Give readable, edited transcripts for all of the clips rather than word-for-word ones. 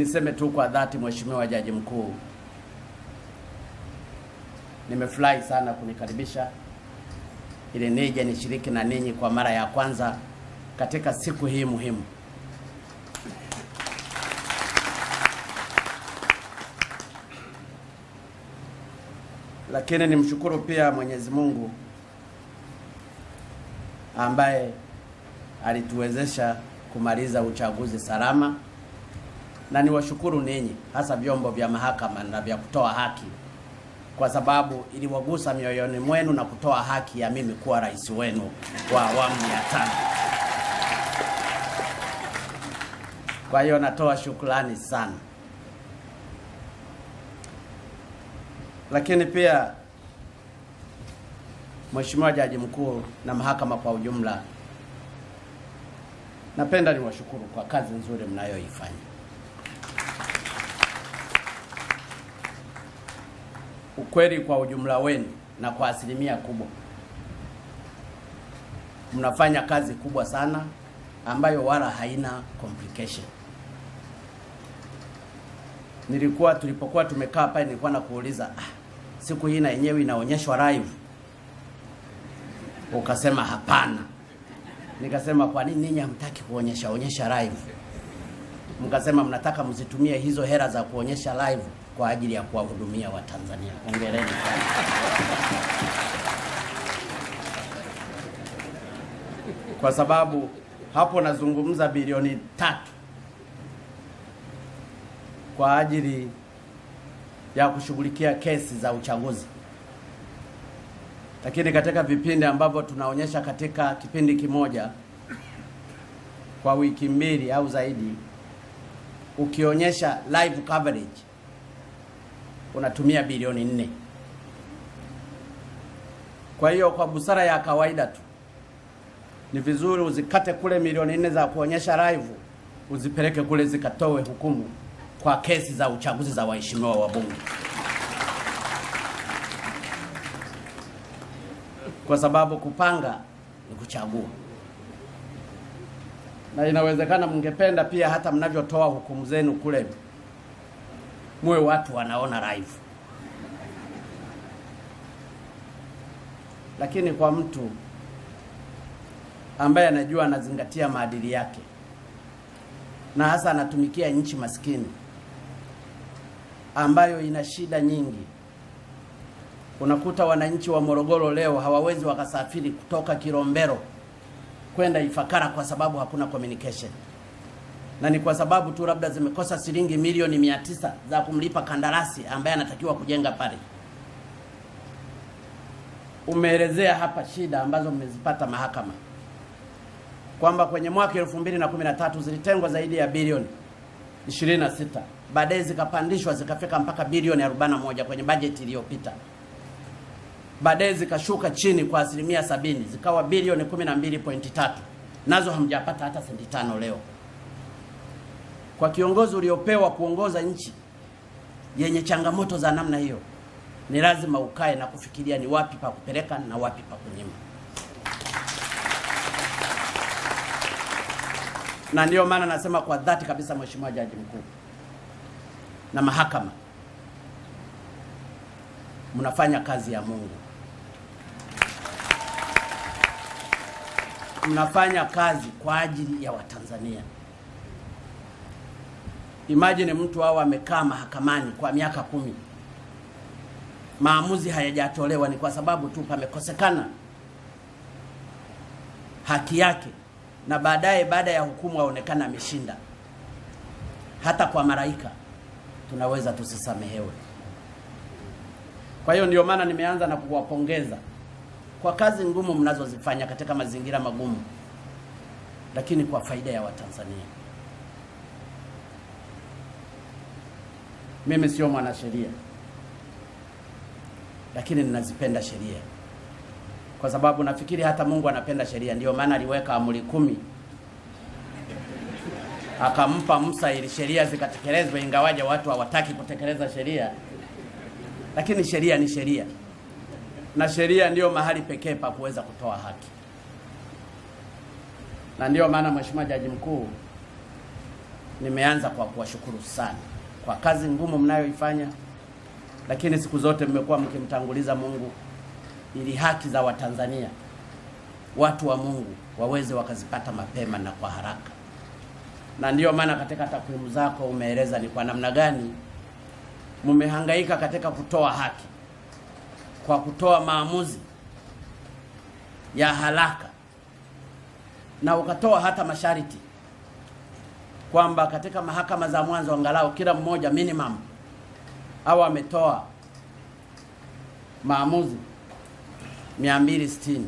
Niseme tu kwa dhati, Mheshimiwa Jaji Mkuu, nimefurahi sana kunikaribisha ili nije nishiriki na ninyi kwa mara ya kwanza katika siku hii muhimu. Lakini nimshukuru pia Mwenyezi Mungu ambaye alituwezesha kumaliza uchaguzi salama, na niwashukuru ninyi hasa vyombo vya mahakama na vya kutoa haki, kwa sababu iliwagusa mioyoni mwenu na kutoa haki ya mimi kuwa rais wenu wa awamu ya 5. Kwa hiyo natoa shukrani sana. Lakini pia Mheshimiwa Jaji Mkuu na mahakama kwa ujumla, napenda niwashukuru kwa kazi nzuri mnayoifanya. Ukweli kwa ujumla wenu na kwa asilimia kubwa mnafanya kazi kubwa sana ambayo wala haina complication. Tulipokuwa tumekaa pale nilikuwa nakuuliza, siku hii na yenyewe inaonyeshwa live? Ukasema hapana. Nikasema kwa nini ninyi hamtaki kuonyesha live? Mkasema mnataka mzitumie hizo hela za kuonyesha live kwa ajili ya kuwahudumia Watanzania. Hongereni sana. Kwa sababu hapo nazungumza bilioni 3 kwa ajili ya kushughulikia kesi za uchaguzi. Lakini katika vipindi ambavyo tunaonyesha katika kipindi kimoja kwa wiki 2 au zaidi, ukionyesha live coverage unatumia bilioni 4. Kwa hiyo kwa busara ya kawaida tu ni vizuri uzikate kule milioni 4 za kuonyesha live, uzipeleke kule zikatoe hukumu kwa kesi za uchaguzi za waheshimiwa wabunge. Kwa sababu kupanga ni kuchagua. Na inawezekana mngependa pia hata mnavyotoa hukumu zenu kule muwe watu wanaona live. Lakini kwa mtu ambaye anajua anazingatia maadili yake na hasa anatumikia nchi maskini ambayo ina shida nyingi, unakuta wananchi wa Morogoro leo hawawezi wakasafiri kutoka Kilombero kwenda Ifakara kwa sababu hakuna communication. Na ni kwa sababu tu labda zimekosa shilingi milioni 900 za kumlipa kandarasi ambaye anatakiwa kujenga pale. Umeelezea hapa shida ambazo mmezipata mahakama, kwamba kwenye mwaka 2013 zilitengwa zaidi ya bilioni 26, baadaye zikapandishwa zikafika mpaka bilioni 41 kwenye bajeti iliyopita. Baadaye zikashuka chini kwa asilimia 70 zikawa bilioni 12.3, nazo hamjapata hata senti 5 leo. Kwa kiongozi uliopewa kuongoza nchi yenye changamoto za namna hiyo, ni lazima ukae na kufikiria ni wapi pa kupeleka na wapi pa kunyima. Na ndio maana nasema kwa dhati kabisa, Mheshimiwa Jaji Mkuu na mahakama, mnafanya kazi ya Mungu. Mnafanya kazi kwa ajili ya Watanzania. Imagine mtu hao amekaa mahakamani kwa miaka 10. Maamuzi hayajatolewa, ni kwa sababu tu pamekosekana haki yake, na baadaye baada ya hukumu aonekana ameshinda. Hata kwa malaika tunaweza tusisamehewe. Kwa hiyo ndio maana nimeanza na kuwapongeza kwa kazi ngumu mnazozifanya katika mazingira magumu, lakini kwa faida ya Watanzania. Mimi sio mwanasheria, lakini ninazipenda sheria, kwa sababu nafikiri hata Mungu anapenda sheria. Ndio maana aliweka amri 10 akampa Musa ili sheria zikatekelezwe, ingawaje watu hawataki kutekeleza sheria. Lakini sheria ni sheria, na sheria ndio mahali pekee pa kuweza kutoa haki. Na ndio maana Mheshimiwa Jaji Mkuu, nimeanza kwa kuwashukuru sana kwa kazi ngumu mnayoifanya, lakini siku zote mmekuwa mkimtanguliza Mungu ili haki za Watanzania, watu wa Mungu waweze wakazipata mapema na kwa haraka. Na ndiyo maana katika takwimu zako umeeleza ni kwa namna gani mmehangaika katika kutoa haki, kwa kutoa maamuzi ya haraka, na ukatoa hata masharti kwamba katika mahakama za mwanzo angalau kila mmoja minimum au ametoa maamuzi 260.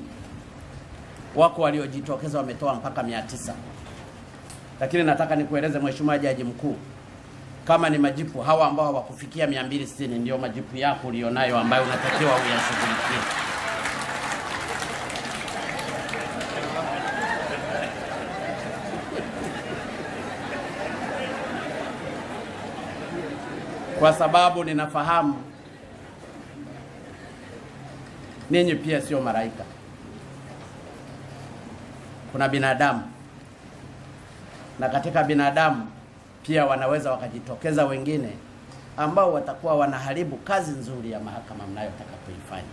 Wako waliojitokeza wametoa mpaka 900. Lakini nataka nikueleze Mheshimiwa Jaji Mkuu, kama ni majipu hawa ambao hawakufikia 260 ndio majipu yako ulionayo ambayo unatakiwa uyashughulikie. Kwa sababu ninafahamu ninyi pia sio malaika. Kuna binadamu, na katika binadamu pia wanaweza wakajitokeza wengine ambao watakuwa wanaharibu kazi nzuri ya mahakama mnayotaka kuifanya.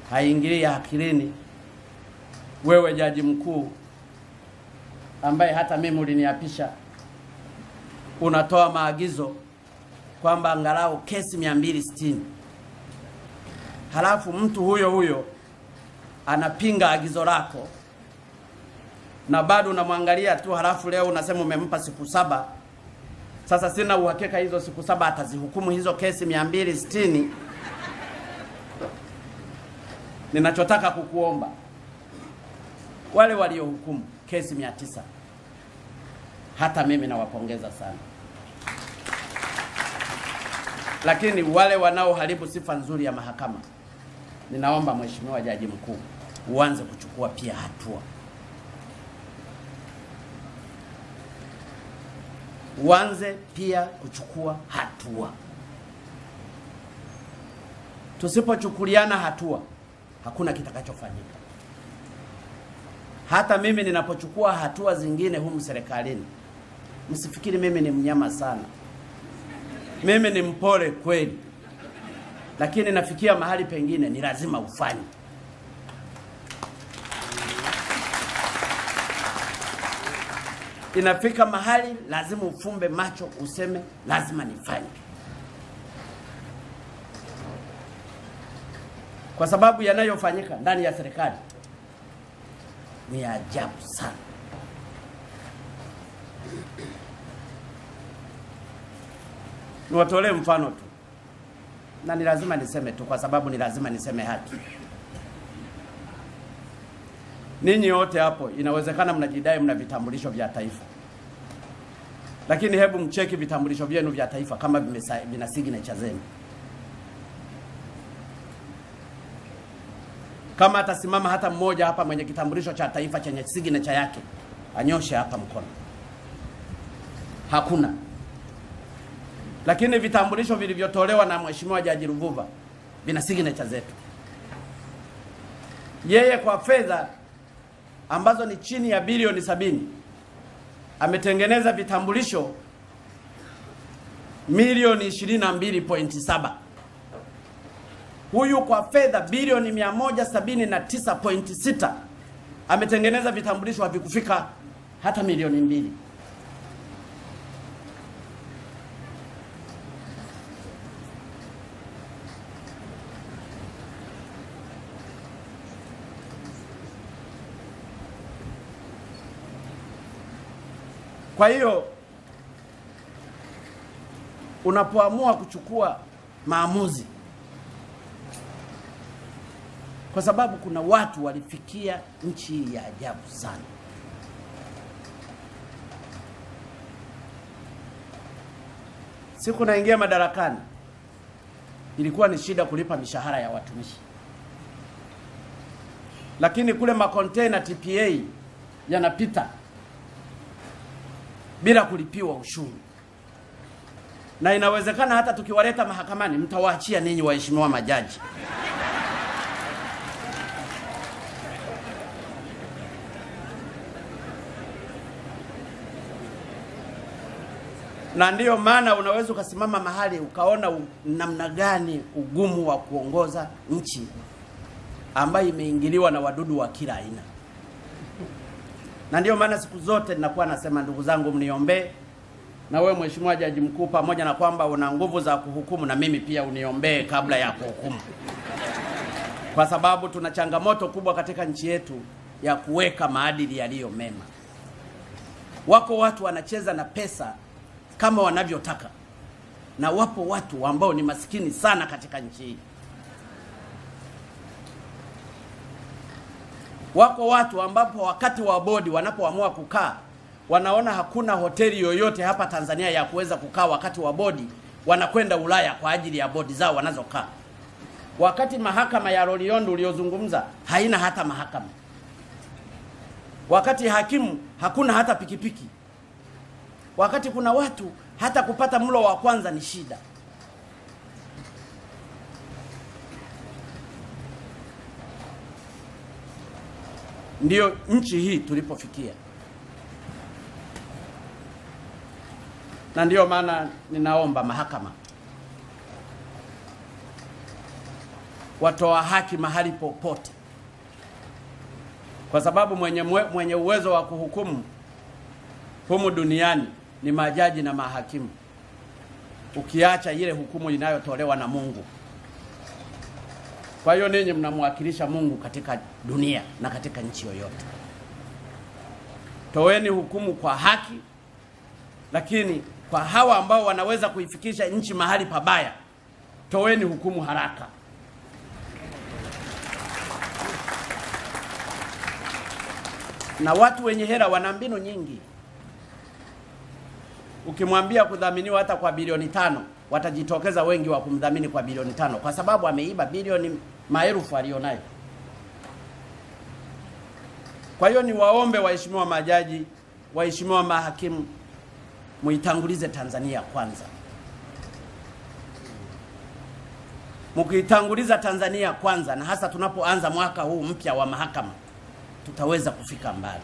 Haingilii akilini wewe Jaji Mkuu ambaye hata mimi uliniapisha, unatoa maagizo kwamba angalau kesi 260. Halafu mtu huyo anapinga agizo lako na bado unamwangalia tu, halafu leo unasema umempa siku 7. Sasa sina uhakika hizo siku 7 atazihukumu hizo kesi 260. Ninachotaka kukuomba, wale waliohukumu kesi 900, hata mimi nawapongeza sana. Lakini wale wanaoharibu sifa nzuri ya mahakama, ninaomba Mheshimiwa Jaji Mkuu uanze kuchukua pia hatua. Uanze pia kuchukua hatua. Tusipochukuliana hatua, hakuna kitakachofanyika. Hata mimi ninapochukua hatua zingine humu serikalini, msifikiri mimi ni mnyama sana. Mimi ni mpole kweli, lakini nafikia mahali pengine ni lazima ufanye. Inafika mahali lazima ufumbe macho useme lazima nifanye. Kwa sababu yanayofanyika ndani ya serikali ni ajabu sana. Niwatolee mfano tu, na ni lazima niseme tu kwa sababu ni lazima niseme haki. Ninyi wote hapo inawezekana mnajidai mna vitambulisho vya taifa, lakini hebu mcheki vitambulisho vyenu vya taifa kama vina signature zenu. Kama atasimama hata mmoja hapa mwenye kitambulisho cha taifa chenye signature yake, anyoshe hapa mkono. Hakuna. Lakini vitambulisho vilivyotolewa na Mheshimiwa Jaji Luvuva vina signature zetu. Yeye kwa fedha ambazo ni chini ya bilioni 70 ametengeneza vitambulisho milioni 22.7. Huyu kwa fedha bilioni 179.6 ametengeneza vitambulisho havikufika hata milioni 2. Kwa hiyo unapoamua kuchukua maamuzi, kwa sababu kuna watu walifikia nchi ya ajabu sana. Siku naingia madarakani ilikuwa ni shida kulipa mishahara ya watumishi, lakini kule makontena TPA yanapita bila kulipiwa ushuru. Na inawezekana hata tukiwaleta mahakamani mtawaachia ninyi waheshimiwa majaji. Na ndiyo maana unaweza ukasimama mahali ukaona namna gani ugumu wa kuongoza nchi ambayo imeingiliwa na wadudu wa kila aina. Na ndiyo maana siku zote ninakuwa nasema, ndugu zangu, mniombee. Na wewe Mheshimiwa Jaji Mkuu, pamoja na kwamba una nguvu za kuhukumu, na mimi pia uniombee kabla ya kuhukumu. Kwa sababu tuna changamoto kubwa katika nchi yetu ya kuweka maadili yaliyo mema. Wako watu wanacheza na pesa kama wanavyotaka, na wapo watu ambao ni maskini sana katika nchi hii. Wako watu ambapo wakati wa bodi wanapoamua kukaa, wanaona hakuna hoteli yoyote hapa Tanzania ya kuweza kukaa wakati wa bodi, wanakwenda Ulaya kwa ajili ya bodi zao wanazokaa. Wakati mahakama ya Loliondo uliozungumza haina hata mahakama. Wakati hakimu hakuna hata pikipiki. Wakati kuna watu hata kupata mlo wa kwanza ni shida. Ndiyo nchi hii tulipofikia. Na ndiyo maana ninaomba mahakama, watoa haki mahali popote, kwa sababu mwenye uwezo wa kuhukumu humu duniani ni majaji na mahakimu, ukiacha ile hukumu inayotolewa na Mungu. Kwa hiyo ninyi mnamwakilisha Mungu katika dunia na katika nchi yoyote. Toeni hukumu kwa haki, lakini kwa hawa ambao wanaweza kuifikisha nchi mahali pabaya, toeni hukumu haraka. Na watu wenye hela wana mbinu nyingi. Ukimwambia kudhaminiwa hata kwa bilioni 5, watajitokeza wengi wa kumdhamini kwa bilioni 5, kwa sababu ameiba bilioni maelfu alionayo. Kwa hiyo ni waombe waheshimiwa majaji, waheshimiwa mahakimu, muitangulize Tanzania kwanza. Mkiitanguliza Tanzania kwanza, na hasa tunapoanza mwaka huu mpya wa mahakama, tutaweza kufika mbali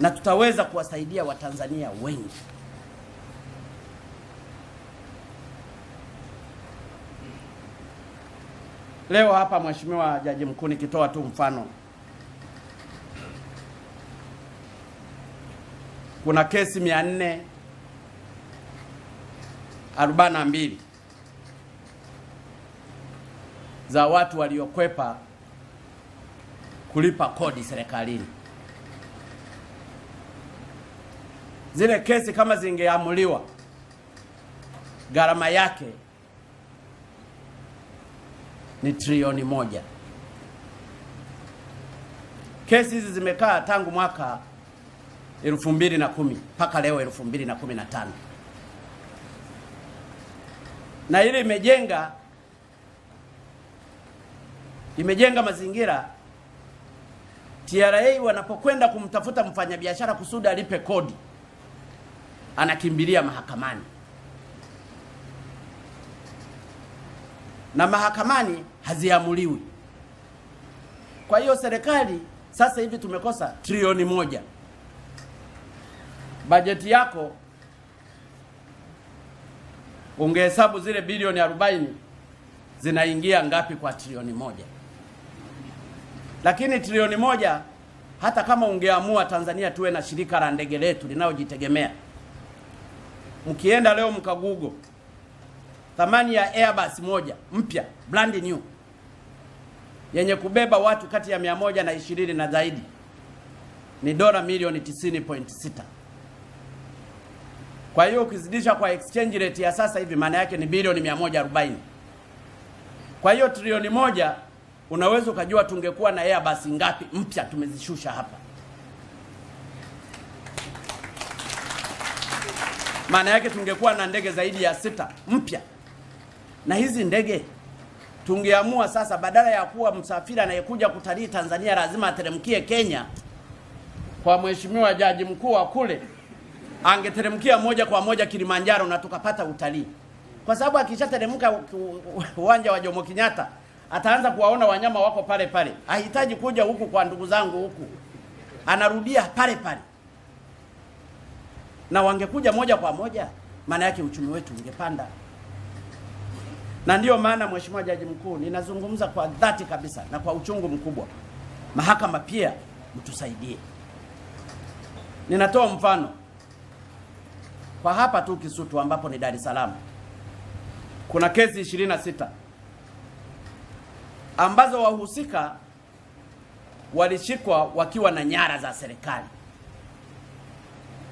na tutaweza kuwasaidia Watanzania wengi. Leo hapa Mheshimiwa Jaji Mkuu, nikitoa tu mfano, kuna kesi 442 za watu waliokwepa kulipa kodi serikalini. Zile kesi kama zingeamuliwa, gharama yake ni trilioni 1. Kesi hizi zimekaa tangu mwaka 2010 mpaka leo 2015. Na ile imejenga mazingira TRA wanapokwenda kumtafuta mfanyabiashara kusudi alipe kodi, anakimbilia mahakamani. Na mahakamani haziamuliwi. Kwa hiyo serikali sasa hivi tumekosa trilioni 1. Bajeti yako ungehesabu zile bilioni 40 zinaingia ngapi kwa trilioni 1. Lakini trilioni 1, hata kama ungeamua Tanzania tuwe na shirika la ndege letu linalojitegemea, mkienda leo mkagugo, thamani ya Airbus moja mpya brand new yenye kubeba watu kati ya 120 na zaidi ni dola milioni 90.6. Kwa hiyo ukizidisha kwa exchange rate ya sasa hivi, maana yake ni bilioni 140. Kwa hiyo trilioni 1 unaweza ukajua tungekuwa na Airbus ngapi mpya tumezishusha hapa. Maana yake tungekuwa na ndege zaidi ya 6 mpya. Na hizi ndege tungeamua sasa, badala ya kuwa msafiri anayekuja kutalii Tanzania lazima ateremkie Kenya kwa Mheshimiwa Jaji Mkuu wa kule, angeteremkia moja kwa moja Kilimanjaro na tukapata utalii. Kwa sababu akishateremka uwanja wa Jomo Kenyatta ataanza kuwaona wanyama wako pale pale. Hahitaji kuja huku kwa ndugu zangu huku. Anarudia pale pale. na wangekuja moja kwa moja, maana yake uchumi wetu ungepanda. Na ndiyo maana Mheshimiwa Jaji Mkuu, ninazungumza kwa dhati kabisa na kwa uchungu mkubwa, mahakama pia mtusaidie. Ninatoa mfano kwa hapa tu Kisutu, ambapo ni Dar es Salaam. Kuna kesi 26 ambazo wahusika walishikwa wakiwa na nyara za serikali,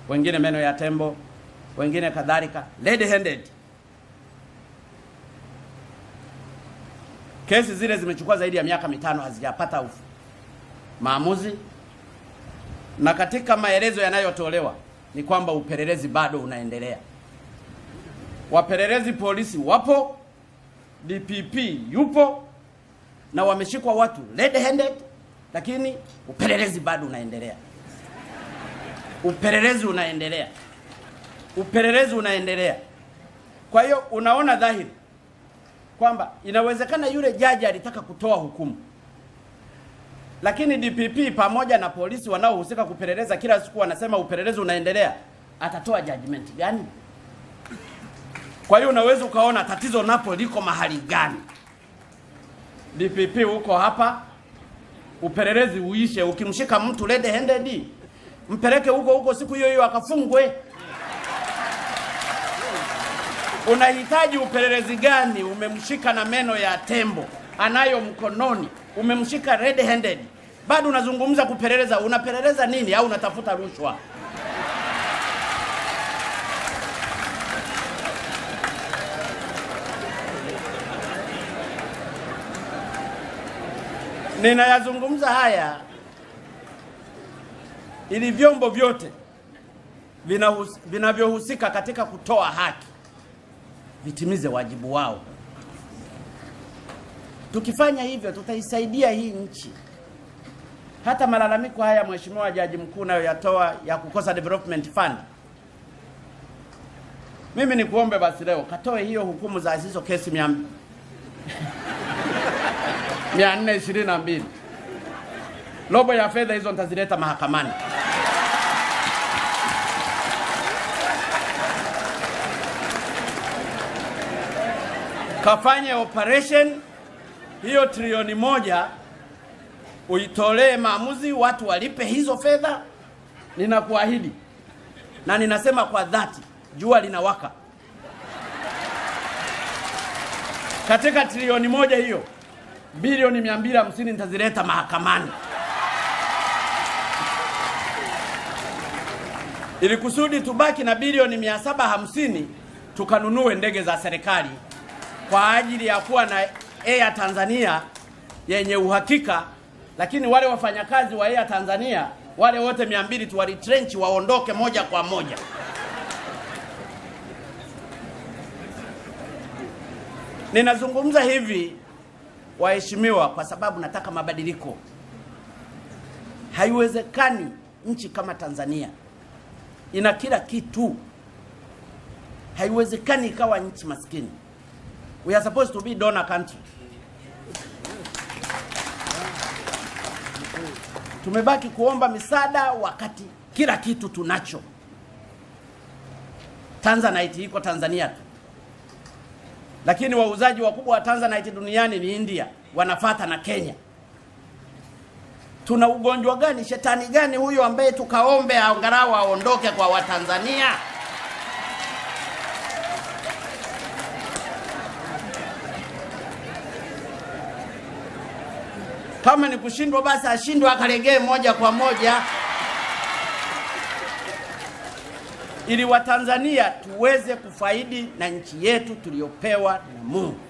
wengine meno ya tembo, wengine kadhalika, red handed. Kesi zile zimechukua zaidi ya miaka 5 hazijapata maamuzi, na katika maelezo yanayotolewa ni kwamba upelelezi bado unaendelea. Wapelelezi polisi wapo, DPP yupo, na wameshikwa watu red handed, lakini upelelezi bado unaendelea. Upelelezi unaendelea. Upelelezi unaendelea. Kwa hiyo unaona dhahiri kwamba inawezekana yule jaji alitaka kutoa hukumu, lakini DPP pamoja na polisi wanaohusika kupeleleza kila siku wanasema upelelezi unaendelea. Atatoa judgment gani? Kwa hiyo unaweza ukaona tatizo napo liko mahali gani. DPP huko hapa, upelelezi uishe. Ukimshika mtu red handed, mpeleke huko siku hiyo hiyo akafungwe. Unahitaji upelelezi gani? Umemshika na meno ya tembo anayo mkononi, umemshika red handed, bado unazungumza kupeleleza. Unapeleleza nini? Au unatafuta rushwa? Ninayazungumza haya ili vyombo vyote vinavyohusika katika kutoa haki vitimize wajibu wao. Tukifanya hivyo tutaisaidia hii nchi. Hata malalamiko haya Mheshimiwa Jaji Mkuu nayo yatoa ya kukosa development fund, mimi nikuombe basi leo katoe hiyo hukumu za hizo kesi 422. Robo ya fedha hizo nitazileta mahakamani. Kafanye operation hiyo trilioni 1, uitolee maamuzi, watu walipe hizo fedha. Ninakuahidi na ninasema kwa dhati, jua linawaka. Katika trilioni 1 hiyo, bilioni 250 nitazileta mahakamani, ili kusudi tubaki na bilioni 750 tukanunue ndege za serikali kwa ajili ya kuwa na Air Tanzania yenye uhakika. Lakini wale wafanyakazi wa Air Tanzania wale wote 200 tu retrench, waondoke moja kwa moja. Ninazungumza hivi waheshimiwa, kwa sababu nataka mabadiliko. Haiwezekani nchi kama Tanzania ina kila kitu, haiwezekani ikawa nchi maskini. We are supposed to be donor country. Tumebaki kuomba misaada wakati kila kitu tunacho. Tanzanite iko Tanzania tu, lakini wauzaji wakubwa wa Tanzanite duniani ni India, wanafuata na Kenya. Tuna ugonjwa gani? Shetani gani huyo ambaye tukaombe angalau aondoke kwa Watanzania? Kama ni kushindwa basi ashindwe akalegee moja kwa moja, ili Watanzania tuweze kufaidi na nchi yetu tuliyopewa na Mungu.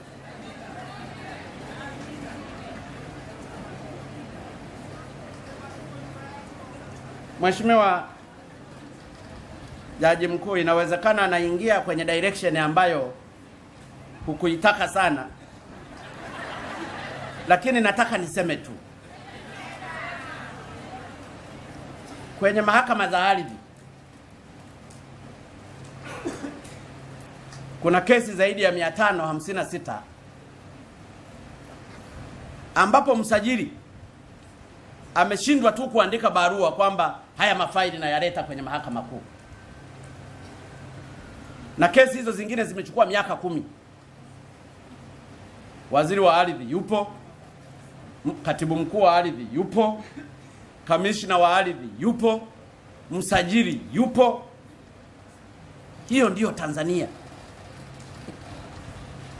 Mheshimiwa Jaji Mkuu, inawezekana anaingia kwenye direction ambayo hukuitaka sana, lakini nataka niseme tu, kwenye mahakama za ardhi kuna kesi zaidi ya 556 ambapo msajili ameshindwa tu kuandika barua kwamba haya mafaili na yaleta kwenye mahakama kuu. Na kesi hizo zingine zimechukua miaka 10. Waziri wa ardhi yupo, katibu mkuu wa ardhi yupo, kamishna wa ardhi yupo, msajili yupo. Hiyo ndiyo Tanzania.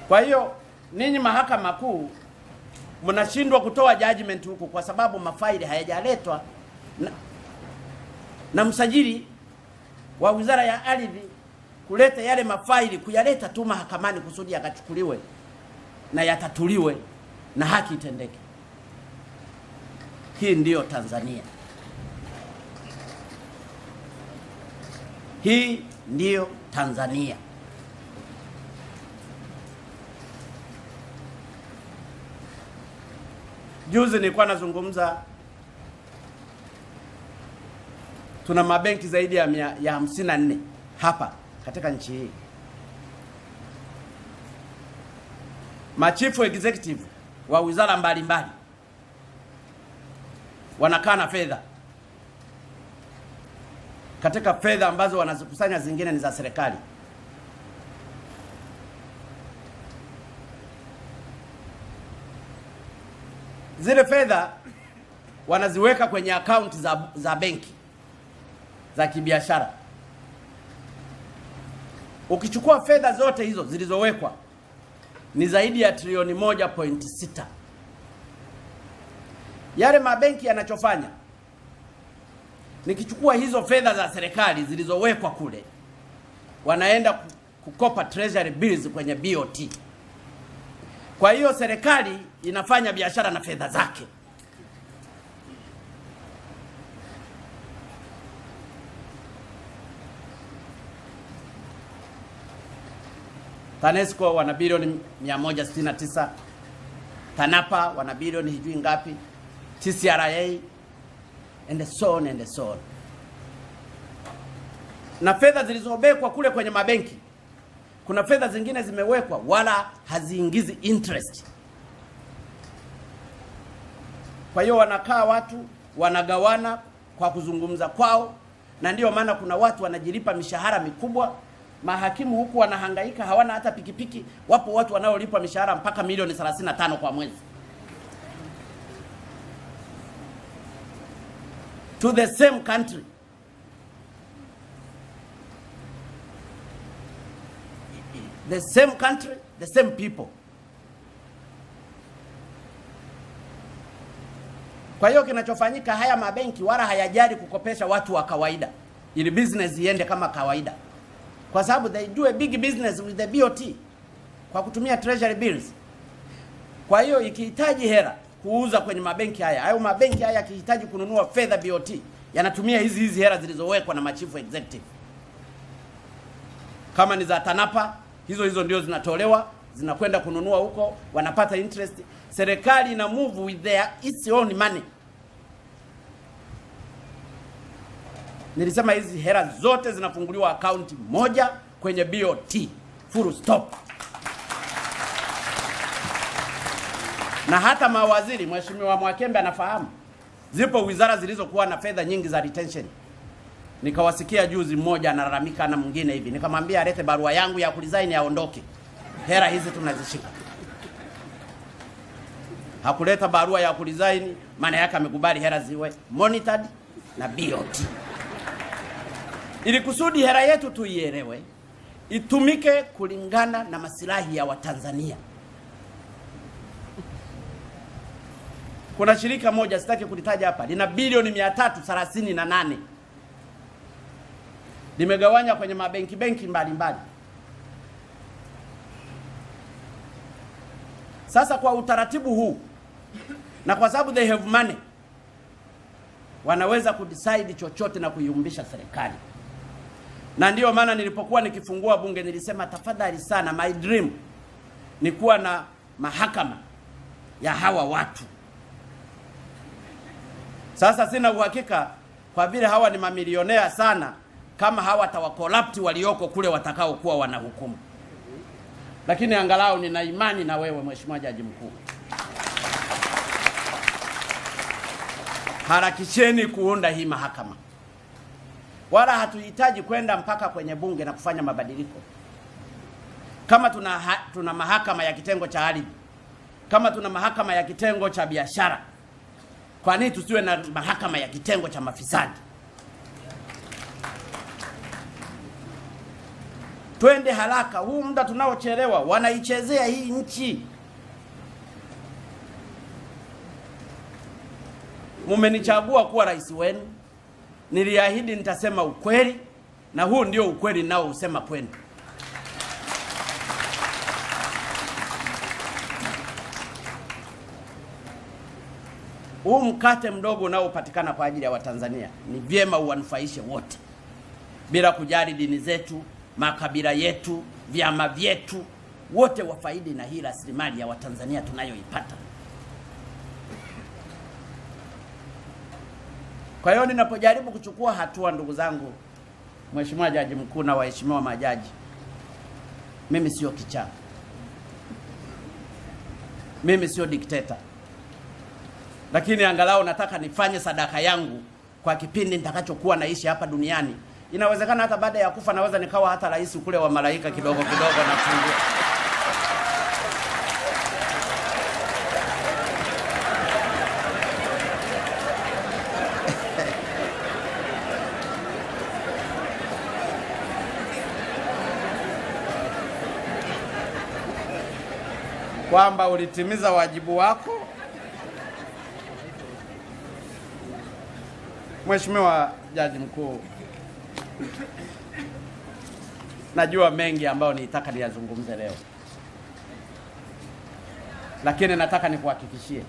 Kwa hiyo ninyi mahakama kuu mnashindwa kutoa judgment huku kwa sababu mafaili hayajaletwa na msajili wa Wizara ya Ardhi kuleta yale mafaili, kuyaleta tu mahakamani kusudi yakachukuliwe na yatatuliwe na haki itendeke. Hii ndiyo Tanzania. Hii ndiyo Tanzania. Juzi nilikuwa nazungumza, tuna mabenki zaidi ya 54 hapa katika nchi hii. Machifu executive wa wizara mbalimbali wanakaa na fedha. Katika fedha ambazo wanazikusanya zingine ni za serikali. Zile fedha wanaziweka kwenye akaunti za benki za kibiashara. Ukichukua fedha zote hizo zilizowekwa ni zaidi ya trilioni 1.6. Yale mabenki yanachofanya nikichukua hizo fedha za serikali zilizowekwa kule, wanaenda kukopa treasury bills kwenye BOT. Kwa hiyo serikali inafanya biashara na fedha zake. TANESCO wana bilioni 169, TANAPA wana bilioni hijui ngapi, TCRA and so on and so on. Na fedha zilizobekwa kule kwenye mabenki, kuna fedha zingine zimewekwa wala haziingizi interest. Kwa hiyo wanakaa watu wanagawana kwa kuzungumza kwao, na ndio maana kuna watu wanajilipa mishahara mikubwa. Mahakimu huku wanahangaika, hawana hata pikipiki. Wapo watu wanaolipwa mishahara mpaka milioni 35 kwa mwezi. To the same country. The same country, the same people. Kwa hiyo kinachofanyika, haya mabenki wala hayajali kukopesha watu wa kawaida ili business iende kama kawaida. Kwa sababu they do a big business with the BOT kwa kutumia treasury bills. Kwa hiyo ikihitaji hela kuuza kwenye mabenki haya, hayo mabenki haya yakihitaji kununua fedha BOT, yanatumia hizi hela zilizowekwa na machifu executive. Kama ni za TANAPA, hizo ndio zinatolewa, zinakwenda kununua huko, wanapata interest. Serikali ina move with its own money. Nilisema hizi hela zote zinafunguliwa account moja kwenye BOT. Full stop. Na hata mawaziri, Mheshimiwa Mwakembe anafahamu, zipo wizara zilizokuwa na fedha nyingi za retention. Nikawasikia juzi mmoja analalamika na mwingine hivi. Nikamwambia alete barua yangu ya kuresign aondoke. Hela hizi tunazishika. Hakuleta barua ya kuresign, maana yake amekubali hela ziwe monitored na BOT. Ili kusudi hela yetu tuielewe, itumike kulingana na maslahi ya Watanzania. Kuna shirika moja sitaki kulitaja hapa, lina bilioni 338. Limegawanya kwenye mabenki mbalimbali. Sasa kwa utaratibu huu, na kwa sababu they have money, wanaweza kudecide chochote na kuyumbisha serikali. Na ndio maana nilipokuwa nikifungua bunge nilisema tafadhali sana, my dream ni kuwa na mahakama ya hawa watu. Sasa sina uhakika kwa vile hawa ni mamilionea sana, kama hawa tawakorapti walioko kule watakao kuwa wanahukumu. Lakini angalau nina imani na wewe Mheshimiwa Jaji Mkuu. Harakisheni kuunda hii mahakama. Wala hatuhitaji kwenda mpaka kwenye bunge na kufanya mabadiliko. Kama tuna mahakama ya kitengo cha ardhi, kama tuna mahakama ya kitengo cha biashara, kwa nini tusiwe na mahakama ya kitengo cha mafisadi? Twende haraka, huu muda tunaochelewa wanaichezea hii nchi. Mumenichagua kuwa rais wenu, niliahidi nitasema ukweli, na huu ndio ukweli nao usema kwenu. Huu mkate mdogo unaopatikana kwa ajili ya Watanzania ni vyema uwanufaishe wote, bila kujali dini zetu, makabila yetu, vyama vyetu, wote wafaidi na hii rasilimali ya Watanzania tunayoipata. Kwa hiyo ninapojaribu kuchukua hatua, ndugu zangu, Mheshimiwa Jaji Mkuu na waheshimiwa majaji, mimi sio kichaa, mimi sio dikteta, lakini angalau nataka nifanye sadaka yangu kwa kipindi nitakachokuwa naishi hapa duniani. Inawezekana hata baada ya kufa naweza nikawa hata rais kule wa malaika kidogo kidogo na kufungua. Kwamba ulitimiza wajibu wako. Mheshimiwa Jaji Mkuu, najua mengi ambayo nitaka niyazungumze leo, lakini nataka nikuhakikishie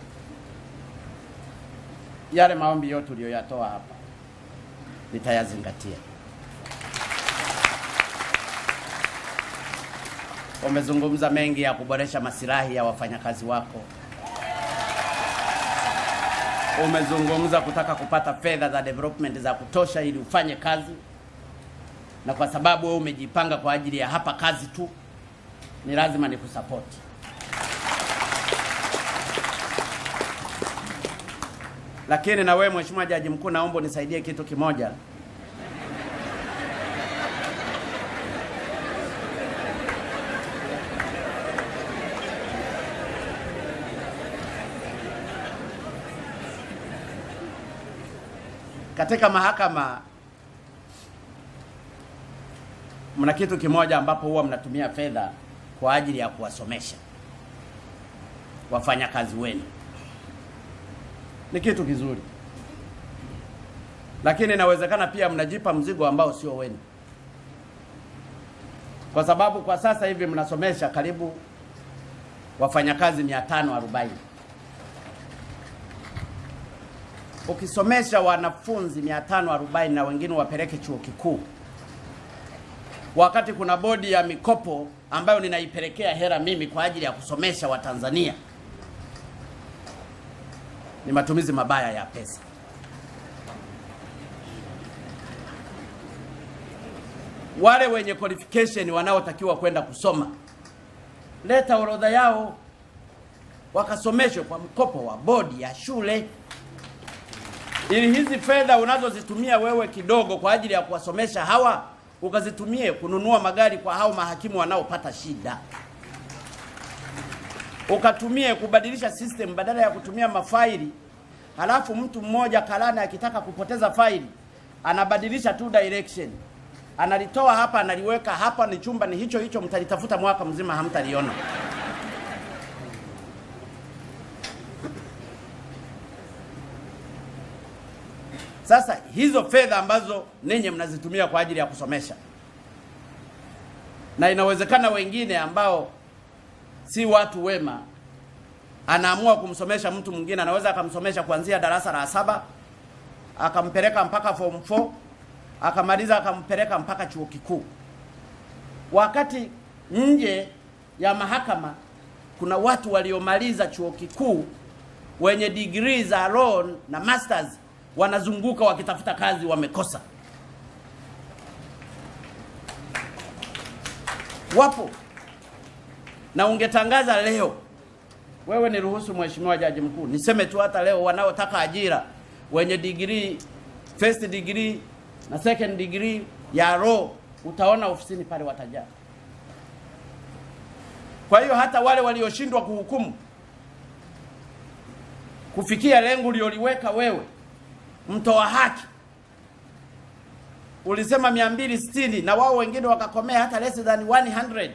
yale maombi yote uliyoyatoa hapa nitayazingatia. Umezungumza mengi ya kuboresha masilahi ya wafanyakazi wako. Umezungumza kutaka kupata fedha za development za kutosha ili ufanye kazi. Na kwa sababu wewe umejipanga kwa ajili ya hapa kazi tu, ni lazima nikusupport. Lakini na wewe Mheshimiwa Jaji Mkuu, naomba nisaidie kitu kimoja. Katika mahakama mna kitu kimoja ambapo huwa mnatumia fedha kwa ajili ya kuwasomesha wafanyakazi wenu. Ni kitu kizuri, lakini inawezekana pia mnajipa mzigo ambao sio wenu, kwa sababu kwa sasa hivi mnasomesha karibu wafanyakazi 540. Ukisomesha wanafunzi 540 na wengine wapeleke chuo kikuu, wakati kuna bodi ya mikopo ambayo ninaipelekea hela mimi kwa ajili ya kusomesha Watanzania, ni matumizi mabaya ya pesa. Wale wenye qualification wanaotakiwa kwenda kusoma, leta orodha yao wakasomeshwe kwa mkopo wa bodi ya shule, ili hizi fedha unazozitumia wewe kidogo kwa ajili ya kuwasomesha hawa ukazitumie kununua magari kwa hao mahakimu wanaopata shida. Ukatumie kubadilisha system, badala ya kutumia mafaili halafu mtu mmoja kalana akitaka kupoteza faili anabadilisha tu direction, analitoa hapa analiweka hapa, ni chumba ni hicho hicho, mtalitafuta mwaka mzima hamtaliona. Sasa hizo fedha ambazo ninyi mnazitumia kwa ajili ya kusomesha, na inawezekana wengine ambao si watu wema, anaamua kumsomesha mtu mwingine, anaweza akamsomesha kuanzia darasa la 7 akampeleka mpaka form 4, akamaliza akampeleka mpaka chuo kikuu, wakati nje ya mahakama kuna watu waliomaliza chuo kikuu wenye degree za law na masters wanazunguka wakitafuta kazi, wamekosa. Wapo. Na ungetangaza leo, wewe niruhusu Mheshimiwa Jaji Mkuu niseme tu hata leo, wanaotaka ajira wenye degree, first degree na second degree ya law, utaona ofisini pale watajaa. Kwa hiyo hata wale walioshindwa kuhukumu kufikia lengo ulioliweka wewe, mtoa haki, ulisema 260 na wao wengine wakakomea hata less than 100,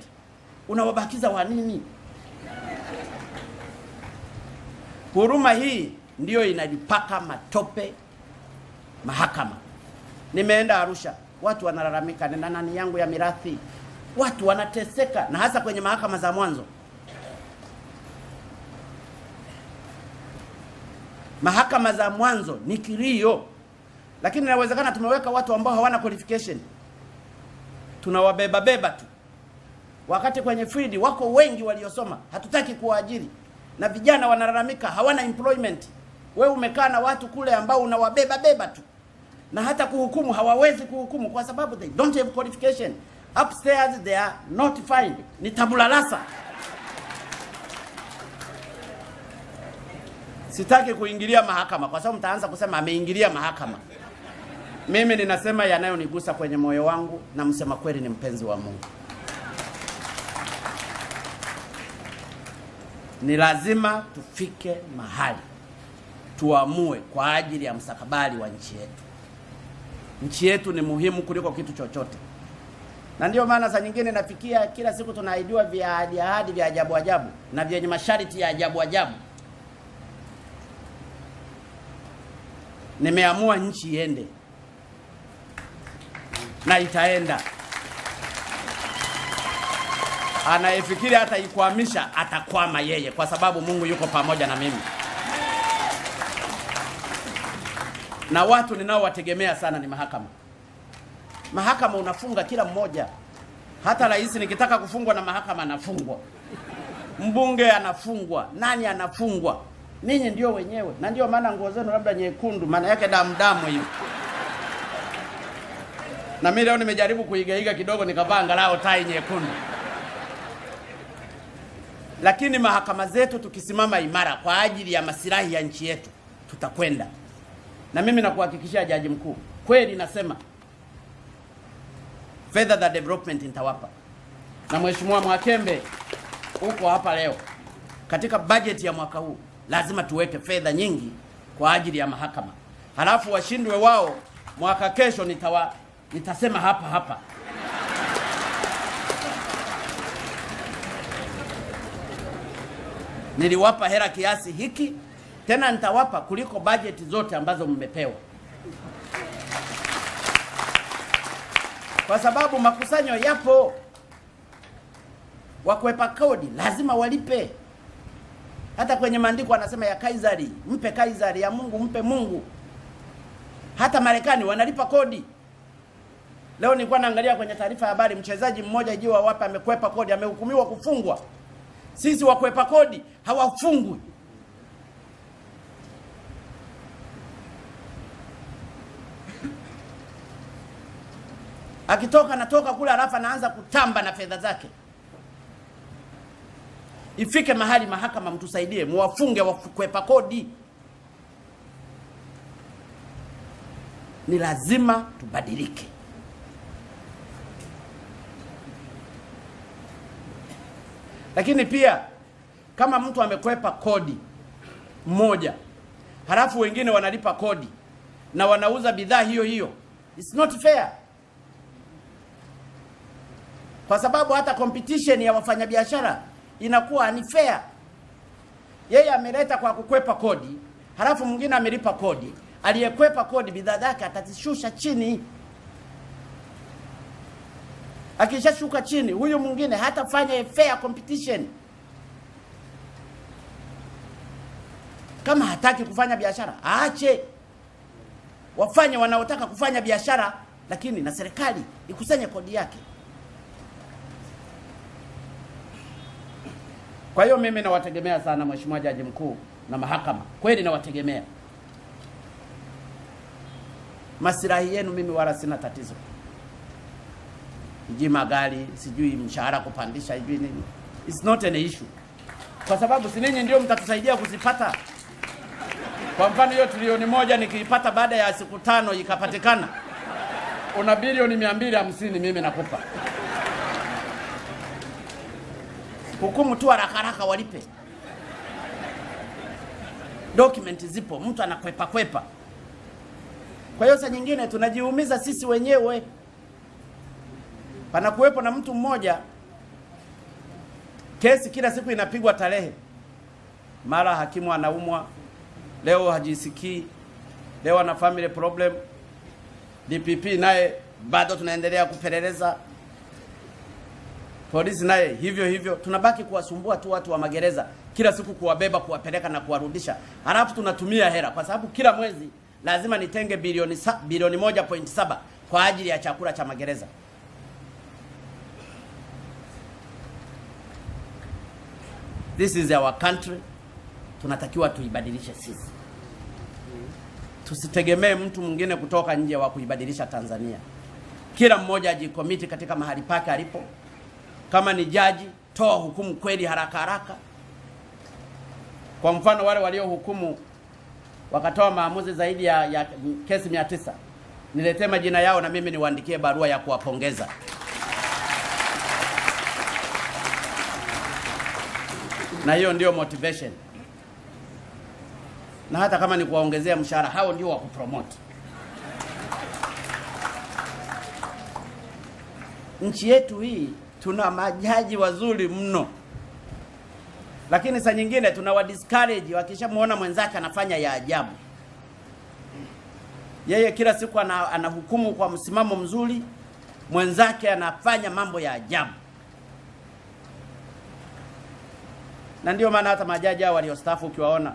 unawabakiza wa nini? Huruma hii ndiyo inajipaka matope mahakama. Nimeenda Arusha, watu wanalalamika na nani yangu ya mirathi, watu wanateseka, na hasa kwenye mahakama za mwanzo. Mahakama za mwanzo ni kilio, lakini inawezekana tumeweka watu ambao hawana qualification, tunawabeba tu, wakati kwenye field wako wengi waliosoma, hatutaki kuwaajiri, na vijana wanalalamika hawana employment. Wewe umekaa na watu kule ambao unawabeba tu, na hata kuhukumu hawawezi kuhukumu kwa sababu they don't have qualification. Upstairs they are not fined, ni tabula rasa. Sitaki kuingilia mahakama kwa sababu mtaanza kusema ameingilia mahakama. Mimi ninasema yanayonigusa kwenye moyo wangu, na msema kweli ni mpenzi wa Mungu. Ni lazima tufike mahali tuamue kwa ajili ya mustakabali wa nchi yetu. Nchi yetu ni muhimu kuliko kitu chochote. Na ndio maana saa nyingine nafikia kila siku tunaidiwa vya ahadi vya ajabu na vyenye masharti ya ajabu. Nimeamua nchi iende, na itaenda. Anayefikiri hata ikwamisha atakwama yeye, kwa sababu Mungu yuko pamoja na mimi. Na watu ninaowategemea sana ni mahakama. Mahakama unafunga kila mmoja. Hata rais nikitaka kufungwa na mahakama anafungwa. Mbunge anafungwa, nani anafungwa? Ninyi ndio wenyewe. Na ndio maana nguo zenu labda nyekundu, maana yake damu hiyo. Na mimi leo nimejaribu kuigaiga kidogo, nikavaa angalau tai nyekundu. Lakini mahakama zetu tukisimama imara kwa ajili ya masilahi ya nchi yetu, tutakwenda. Na mimi nakuhakikishia Jaji Mkuu, kweli nasema fedha za development nitawapa. Na Mheshimiwa Mwakembe uko hapa leo, katika budget ya mwaka huu lazima tuweke fedha nyingi kwa ajili ya mahakama. Halafu washindwe wao, mwaka kesho nitasema hapa. Niliwapa hela kiasi hiki, tena nitawapa kuliko budget zote ambazo mmepewa. Kwa sababu makusanyo yapo. Wakwepa kodi lazima walipe. Hata kwenye maandiko anasema ya Kaisari, mpe Kaisari, ya Mungu mpe Mungu. Hata Marekani wanalipa kodi. Leo nilikuwa naangalia kwenye taarifa ya habari, mchezaji mmoja jiwa wapi amekwepa kodi, amehukumiwa kufungwa. Sisi wakwepa kodi hawafungwi. Akitoka natoka kule, alafu anaanza kutamba na fedha zake. Ifike mahali mahakama mtusaidie, muwafunge wakwepa kodi. Ni lazima tubadilike. Lakini pia kama mtu amekwepa kodi mmoja, halafu wengine wanalipa kodi na wanauza bidhaa hiyo, it's not fair. Kwa sababu hata competition ya wafanyabiashara inakuwa ni fair. Yeye ameleta kwa kukwepa kodi, halafu mwingine amelipa kodi. Aliyekwepa kodi bidhaa zake atazishusha chini. Akishashuka chini, huyo mwingine hatafanya fair competition. Kama hataki kufanya biashara, aache. Wafanye wanaotaka kufanya biashara, lakini na serikali ikusanye kodi yake. Kwa hiyo mimi nawategemea sana Mheshimiwa Jaji Mkuu na mahakama. Kweli nawategemea. Masilahi yenu mimi wala sina tatizo. Sijui magari, sijui mshahara kupandisha, sijui nini. It's not an issue. Kwa sababu si ninyi ndio mtatusaidia kuzipata. Kwa mfano hiyo trilioni 1 nikiipata baada ya siku 5 ikapatikana, una bilioni 250 mimi nakupa. Hukumu tu haraka haraka walipe. Document zipo, mtu anakwepa kwepa. Kwa hiyo saa nyingine tunajiumiza sisi wenyewe. Panakuwepo na mtu mmoja, kesi kila siku inapigwa tarehe. Mara hakimu anaumwa, leo hajisikii, leo ana family problem. DPP naye bado tunaendelea kupeleleza. Polisi naye hivyo hivyo. Tunabaki kuwasumbua tu watu wa magereza, kila siku kuwabeba, kuwapeleka na kuwarudisha. Halafu tunatumia hela kwa sababu kila mwezi lazima nitenge bilioni 1.7 kwa ajili ya chakula cha magereza. This is our country. Tunatakiwa tuibadilishe sisi. Tusitegemee mtu mwingine kutoka nje wa kuibadilisha Tanzania. Kila mmoja ajikomiti katika mahali pake alipo. Kama ni jaji, toa hukumu kweli haraka haraka. Kwa mfano wale waliohukumu wakatoa maamuzi zaidi ya kesi 900. Niletee majina yao na mimi niwaandikie barua ya kuwapongeza. Na hiyo ndio motivation. Na hata kama ni kuwaongezea mshahara, hao ndio wa kupromote. Nchi yetu hii tuna majaji wazuri mno. Lakini saa nyingine tunawa discourage wakishamuona mwenzake anafanya ya ajabu. Yeye kila siku anahukumu kwa msimamo mzuri, mwenzake anafanya mambo ya ajabu. Na ndio maana hata majaji hao waliostaafu ukiwaona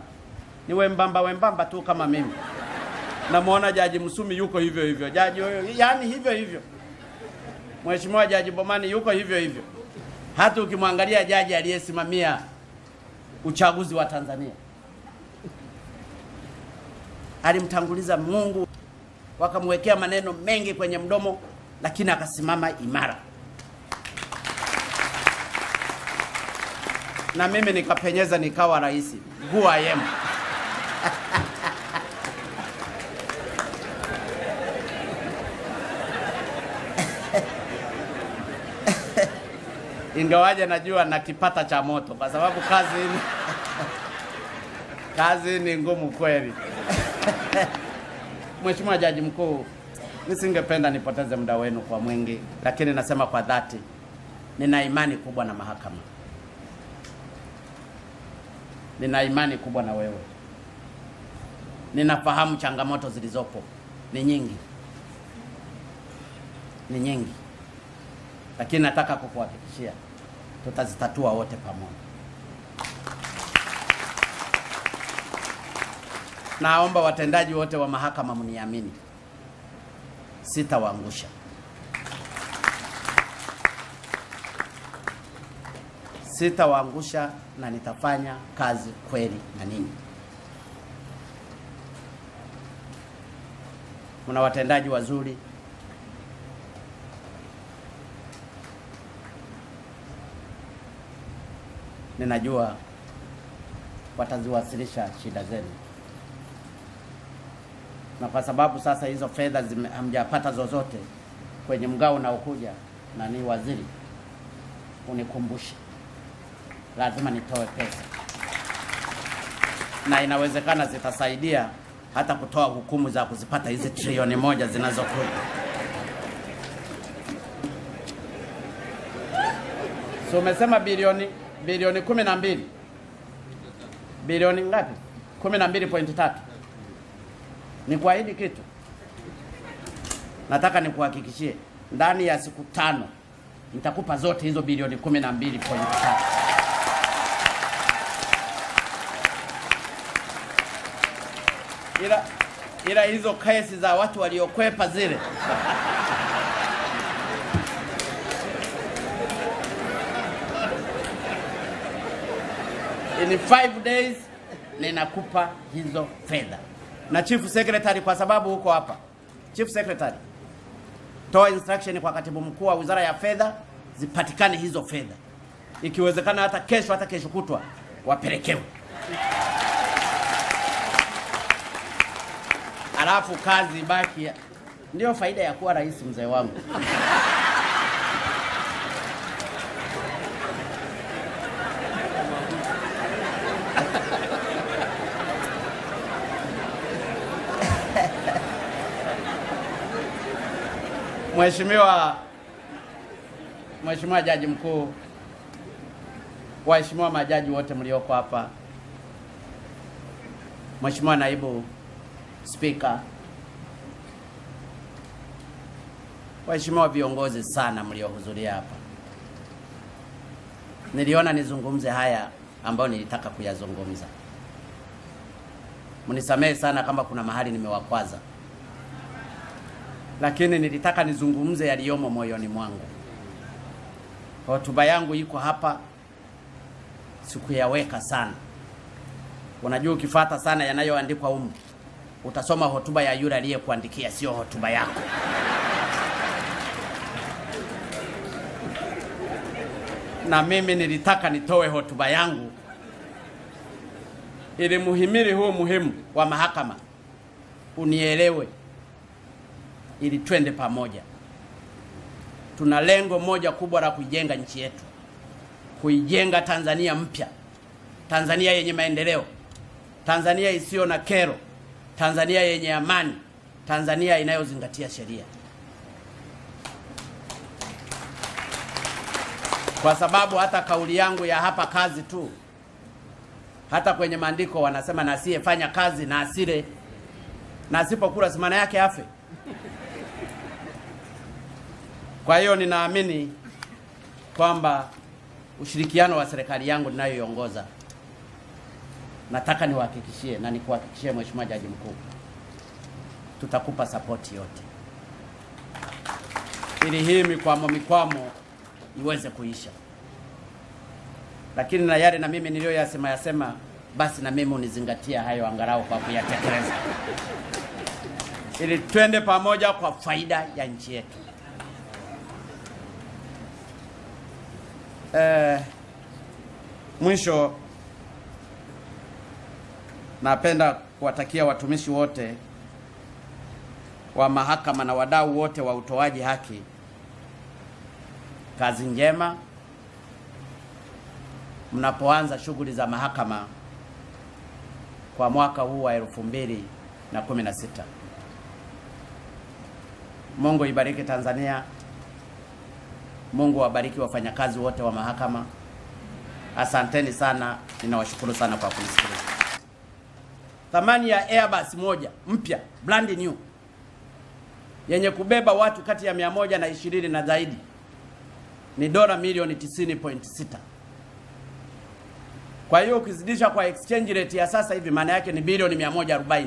ni wembamba tu kama mimi. Na muona Jaji Msumi yuko hivyo hivyo. Jaji yani hivyo hivyo. Mheshimiwa Jaji Bomani yuko hivyo hivyo. Hata ukimwangalia jaji aliyesimamia uchaguzi wa Tanzania, alimtanguliza Mungu, wakamwekea maneno mengi kwenye mdomo, lakini akasimama imara. Na mimi nikapenyeza nikawa rais. Who I am. Ingawaje najua na kipata cha moto kwa sababu kazi ni ngumu kweli. Mheshimiwa Jaji Mkuu, nisingependa nipoteze muda wenu kwa mwingi, lakini nasema kwa dhati nina imani kubwa na mahakama. Nina imani kubwa na wewe. Ninafahamu changamoto zilizopo ni nyingi. Ni nyingi. Lakini nataka kukuhakikishia tutazitatua wote pamoja. Naomba watendaji wote wa mahakama mniamini. Sitawaangusha. Sitawaangusha na nitafanya kazi kweli na ninyi. Mna watendaji wazuri. Ninajua wataziwasilisha shida zenu. Na kwa sababu sasa hizo fedha hamjapata zozote kwenye mgao na ukuja, na ni waziri, unikumbushe. Lazima nitoe pesa. Na inawezekana zitasaidia hata kutoa hukumu za kuzipata hizi trilioni 1 zinazokuja. So umesema bilioni 12. Bilioni ngapi? 12.3. Ni kuahidi kitu. Nataka nikuhakikishie ndani ya siku 5 nitakupa zote hizo bilioni 12.3. Ila hizo kesi za watu waliokwepa zile in 5 days ninakupa hizo fedha. Na Chief Secretary, kwa sababu huko hapa, Chief Secretary, toa instruction kwa Katibu Mkuu wa Wizara ya Fedha zipatikane hizo fedha. Ikiwezekana hata kesho kutwa wapelekewe. Alafu kazi ibaki. Ndio faida ya kuwa rais, mzee wangu. Mheshimiwa Jaji Mkuu, waheshimiwa majaji wote mlioko hapa, Mheshimiwa Naibu Spika, waheshimiwa viongozi sana mliohudhuria hapa. Niliona nizungumze haya ambayo nilitaka kuyazungumza. Mnisamehe sana kama kuna mahali nimewakwaza. Lakini nilitaka nizungumze yaliyomo moyoni mwangu. Hotuba yangu iko hapa, sikuyaweka sana. Unajua ukifuata sana yanayoandikwa humu, utasoma hotuba ya yule aliyekuandikia, sio hotuba yako. Na mimi nilitaka nitoe hotuba yangu ili muhimili huu muhimu wa mahakama unielewe, ili twende pamoja. Tuna lengo moja kubwa la kuijenga nchi yetu, kuijenga Tanzania mpya, Tanzania yenye maendeleo, Tanzania isiyo na kero, Tanzania yenye amani, Tanzania inayozingatia sheria. Kwa sababu hata kauli yangu ya hapa kazi tu, hata kwenye maandiko wanasema na asiyefanya kazi na asile, na asipokula si maana yake afe. Kwa hiyo ninaamini kwamba ushirikiano wa serikali yangu ninayoiongoza, nataka niwahakikishie na nikuhakikishie Mheshimiwa Jaji Mkuu, tutakupa support yote ili hii mikwamo iweze kuisha. Lakini na yale na mimi niliyoyasema basi na mimi unizingatia hayo angalau kwa kuyatekeleza, ili twende pamoja kwa faida ya nchi yetu. Mwisho, napenda kuwatakia watumishi wote wa mahakama na wadau wote wa utoaji haki kazi njema mnapoanza shughuli za mahakama kwa mwaka huu wa 2016. Mungu ibariki Tanzania. Mungu wabariki wafanyakazi wote wa mahakama. Asanteni sana, ninawashukuru sana kwa kunisikiliza. Thamani ya Airbus moja mpya, brand new, yenye kubeba watu kati ya 120 na zaidi, ni dola milioni 90.6. Kwa hiyo ukizidisha kwa exchange rate ya sasa hivi, maana yake ni bilioni 140.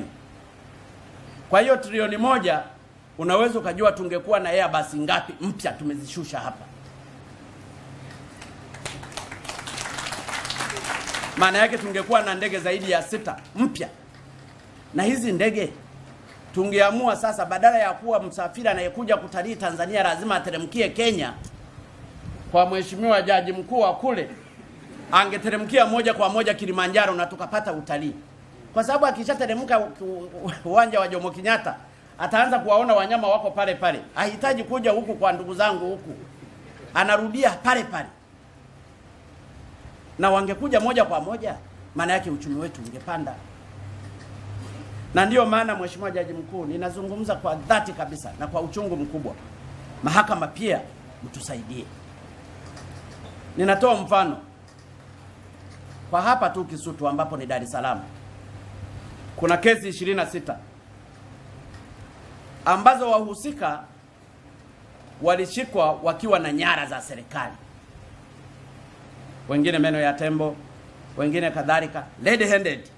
Kwa hiyo trilioni moja, unaweza ukajua tungekuwa na Airbus ngapi mpya tumezishusha hapa. Maana yake tungekuwa na ndege zaidi ya 6 mpya. Na hizi ndege tungeamua sasa, badala ya kuwa msafiri anayekuja kutalii Tanzania lazima ateremkie Kenya kwa Mheshimiwa Jaji Mkuu wa kule, angeteremkia moja kwa moja Kilimanjaro na tukapata utalii. Kwa sababu akishateremka uwanja wa Jomo Kenyatta ataanza kuwaona wanyama wako pale pale. Hahitaji kuja huku kwa ndugu zangu huku, anarudia pale pale. Na wangekuja moja kwa moja, maana yake uchumi wetu ungepanda. Na ndio maana Mheshimiwa Jaji Mkuu, ninazungumza kwa dhati kabisa na kwa uchungu mkubwa, mahakama pia mtusaidie. Ninatoa mfano kwa hapa tu Kisutu ambapo ni Dar es Salaam. Kuna kesi 26 ambazo wahusika walishikwa wakiwa na nyara za serikali. Wengine meno ya tembo, wengine kadhalika red handed.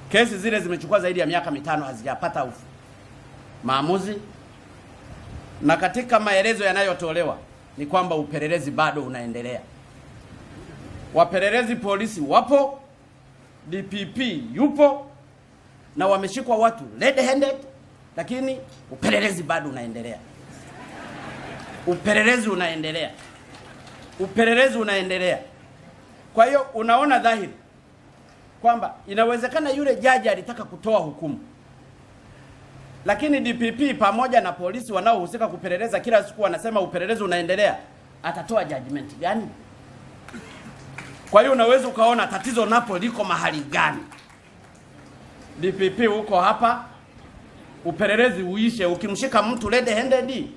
Kesi zile zimechukua zaidi ya miaka 5 hazijapata maamuzi. Na katika maelezo yanayotolewa ni kwamba upelelezi bado unaendelea. Wapelelezi polisi wapo, DPP yupo, na wameshikwa watu red handed, lakini upelelezi bado unaendelea. Upelelezi unaendelea. Kwa hiyo unaona dhahiri kwamba inawezekana yule jaji alitaka kutoa hukumu, lakini DPP pamoja na polisi wanaohusika kupeleleza kila siku wanasema upelelezi unaendelea. Atatoa judgment gani? Kwa hiyo unaweza ukaona tatizo napo liko mahali gani. DPP huko hapa, upelelezi uishe. Ukimshika mtu red handed,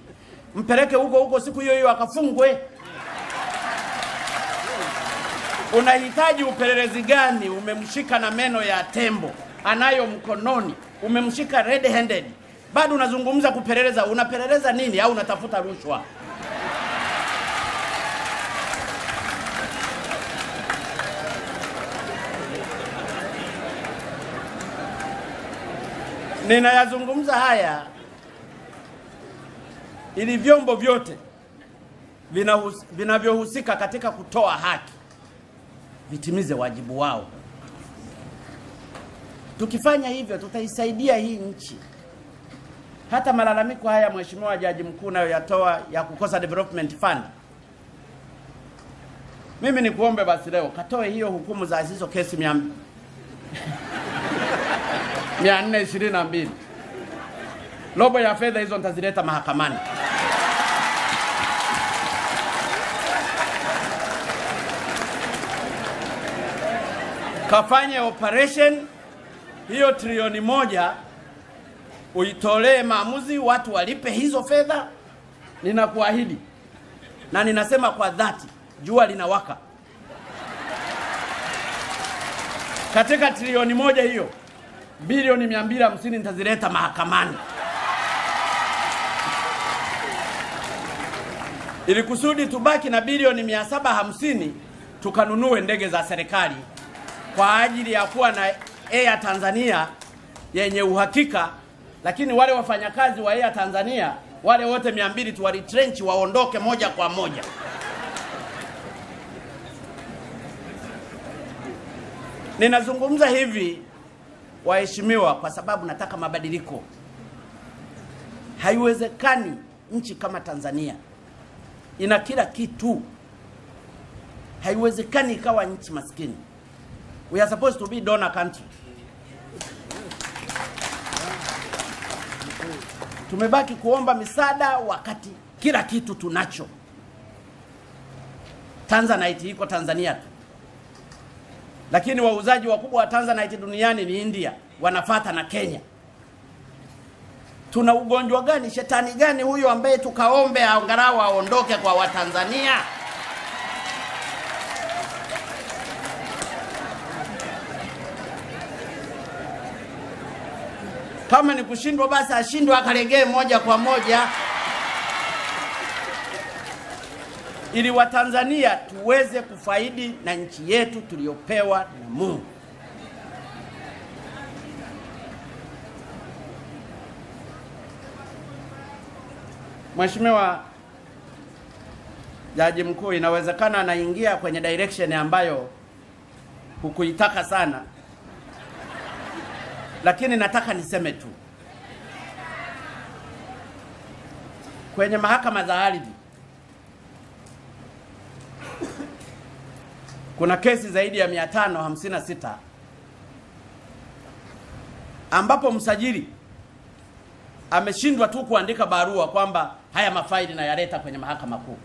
mpeleke huko siku hiyo akafungwe. Unahitaji upelelezi gani? Umemshika na meno ya tembo anayo mkononi, umemshika red handed, bado unazungumza kupeleleza. Unapeleleza nini? Au unatafuta rushwa? Ninayazungumza haya ili vyombo vyote vinavyohusika katika kutoa haki vitimize wajibu wao. Tukifanya hivyo tutaisaidia hii nchi. Hata malalamiko haya Mheshimiwa Jaji Mkuu nayo yatoa ya kukosa development fund, mimi nikuombe basi leo katoe hiyo hukumu za hizo kesi 422. Robo ya fedha hizo nitazileta mahakamani. Kafanye operation hiyo trilioni 1, uitolee maamuzi, watu walipe hizo fedha. Ninakuahidi na ninasema kwa dhati, jua linawaka. Katika trilioni 1 hiyo, bilioni 250 nitazileta mahakamani, ili kusudi tubaki na bilioni 750 tukanunue ndege za serikali kwa ajili ya kuwa na Air Tanzania yenye uhakika. Lakini wale wafanyakazi wa Air Tanzania wale wote 200 tuwaretrench, waondoke moja kwa moja. Ninazungumza hivi waheshimiwa kwa sababu nataka mabadiliko. Haiwezekani nchi kama Tanzania ina kila kitu, haiwezekani ikawa nchi maskini. We are supposed to be donor country. Tumebaki kuomba misaada wakati kila kitu tunacho. Tanzanite iko Tanzania tu, lakini wauzaji wakubwa wa Tanzanite duniani ni India, wanafuata na Kenya. Tuna ugonjwa gani? Shetani gani huyo ambaye tukaombe angalau aondoke kwa Watanzania? Kama ni kushindwa basi ashindwe akalegee moja kwa moja, ili Watanzania tuweze kufaidi na nchi yetu tuliyopewa na Mungu. Mheshimiwa Jaji Mkuu, inawezekana anaingia kwenye direction ambayo hukuitaka sana, lakini nataka niseme tu, kwenye mahakama za ardhi kuna kesi zaidi ya 556 ambapo msajili ameshindwa tu kuandika barua kwamba haya mafaili na yaleta kwenye mahakama kuu,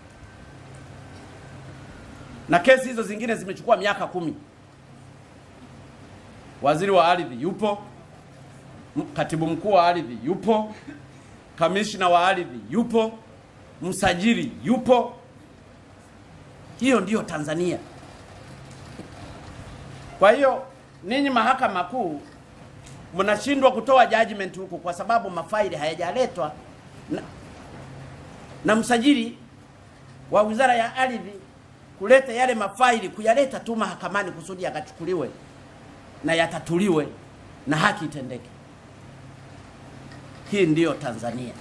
na kesi hizo zingine zimechukua miaka 10. Waziri wa ardhi yupo, katibu mkuu wa ardhi yupo, kamishna wa ardhi yupo, msajili yupo. Hiyo ndiyo Tanzania. Kwa hiyo ninyi mahakama kuu mnashindwa kutoa judgment huku kwa sababu mafaili hayajaletwa na msajili wa Wizara ya Ardhi kuleta yale mafaili, kuyaleta tu mahakamani kusudi yakachukuliwe na yatatuliwe na haki itendeke. Hii ndiyo Tanzania.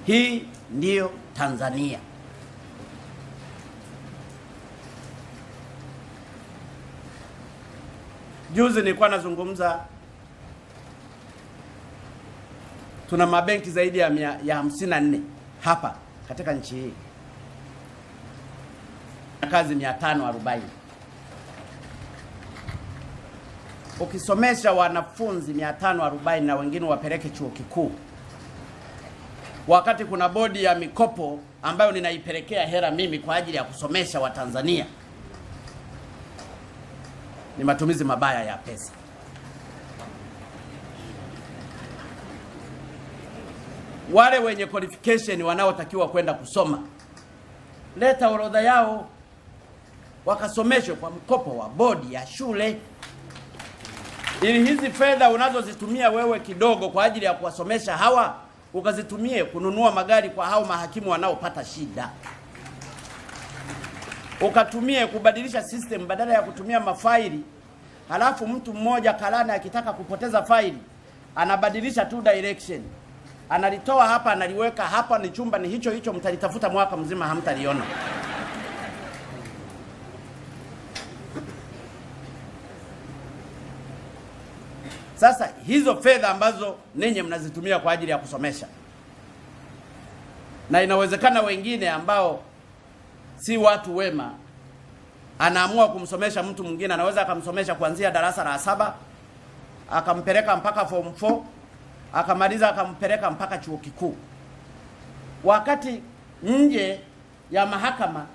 Hii ndiyo Tanzania. Juzi nilikuwa nazungumza, tuna mabenki zaidi ya 54 hapa katika nchi hii, kazi 540. Ukisomesha wanafunzi 540 na wengine wapeleke chuo kikuu, wakati kuna bodi ya mikopo ambayo ninaipelekea hela mimi kwa ajili ya kusomesha Watanzania, ni matumizi mabaya ya pesa. wale wenye qualification wanaotakiwa kwenda kusoma, leta orodha yao wakasomeshwe kwa mkopo wa bodi ya shule, ili hizi fedha unazozitumia wewe kidogo kwa ajili ya kuwasomesha hawa ukazitumie kununua magari kwa hao mahakimu wanaopata shida, ukatumie kubadilisha system badala ya kutumia mafaili. Halafu mtu mmoja kalana akitaka kupoteza faili anabadilisha tu direction, analitoa hapa analiweka hapa, ni chumba ni hicho hicho, mtalitafuta mwaka mzima hamtaliona. Sasa hizo fedha ambazo ninyi mnazitumia kwa ajili ya kusomesha, na inawezekana wengine ambao si watu wema, anaamua kumsomesha mtu mwingine, anaweza akamsomesha kuanzia darasa la 7 akampeleka mpaka form 4, akamaliza akampeleka mpaka chuo kikuu, wakati nje ya mahakama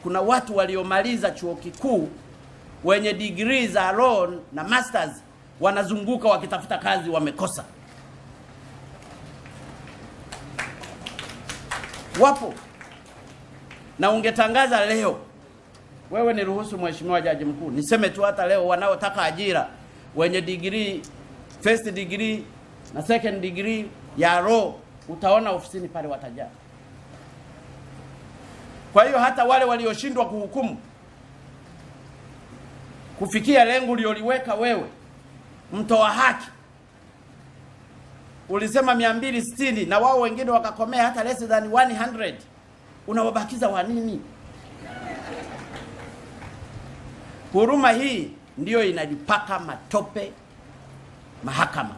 kuna watu waliomaliza chuo kikuu wenye degree za law na masters wanazunguka wakitafuta kazi, wamekosa. Wapo. Na ungetangaza leo, wewe niruhusu Mheshimiwa Jaji Mkuu niseme tu hata leo, wanaotaka ajira wenye degree, first degree na second degree ya law, utaona ofisini pale watajaa. Kwa hiyo hata wale walioshindwa kuhukumu kufikia lengo ulioliweka wewe, mtoa haki, ulisema 260 na wao wengine wakakomea hata less than 100, unawabakiza wa nini? Huruma hii ndiyo inajipaka matope mahakama.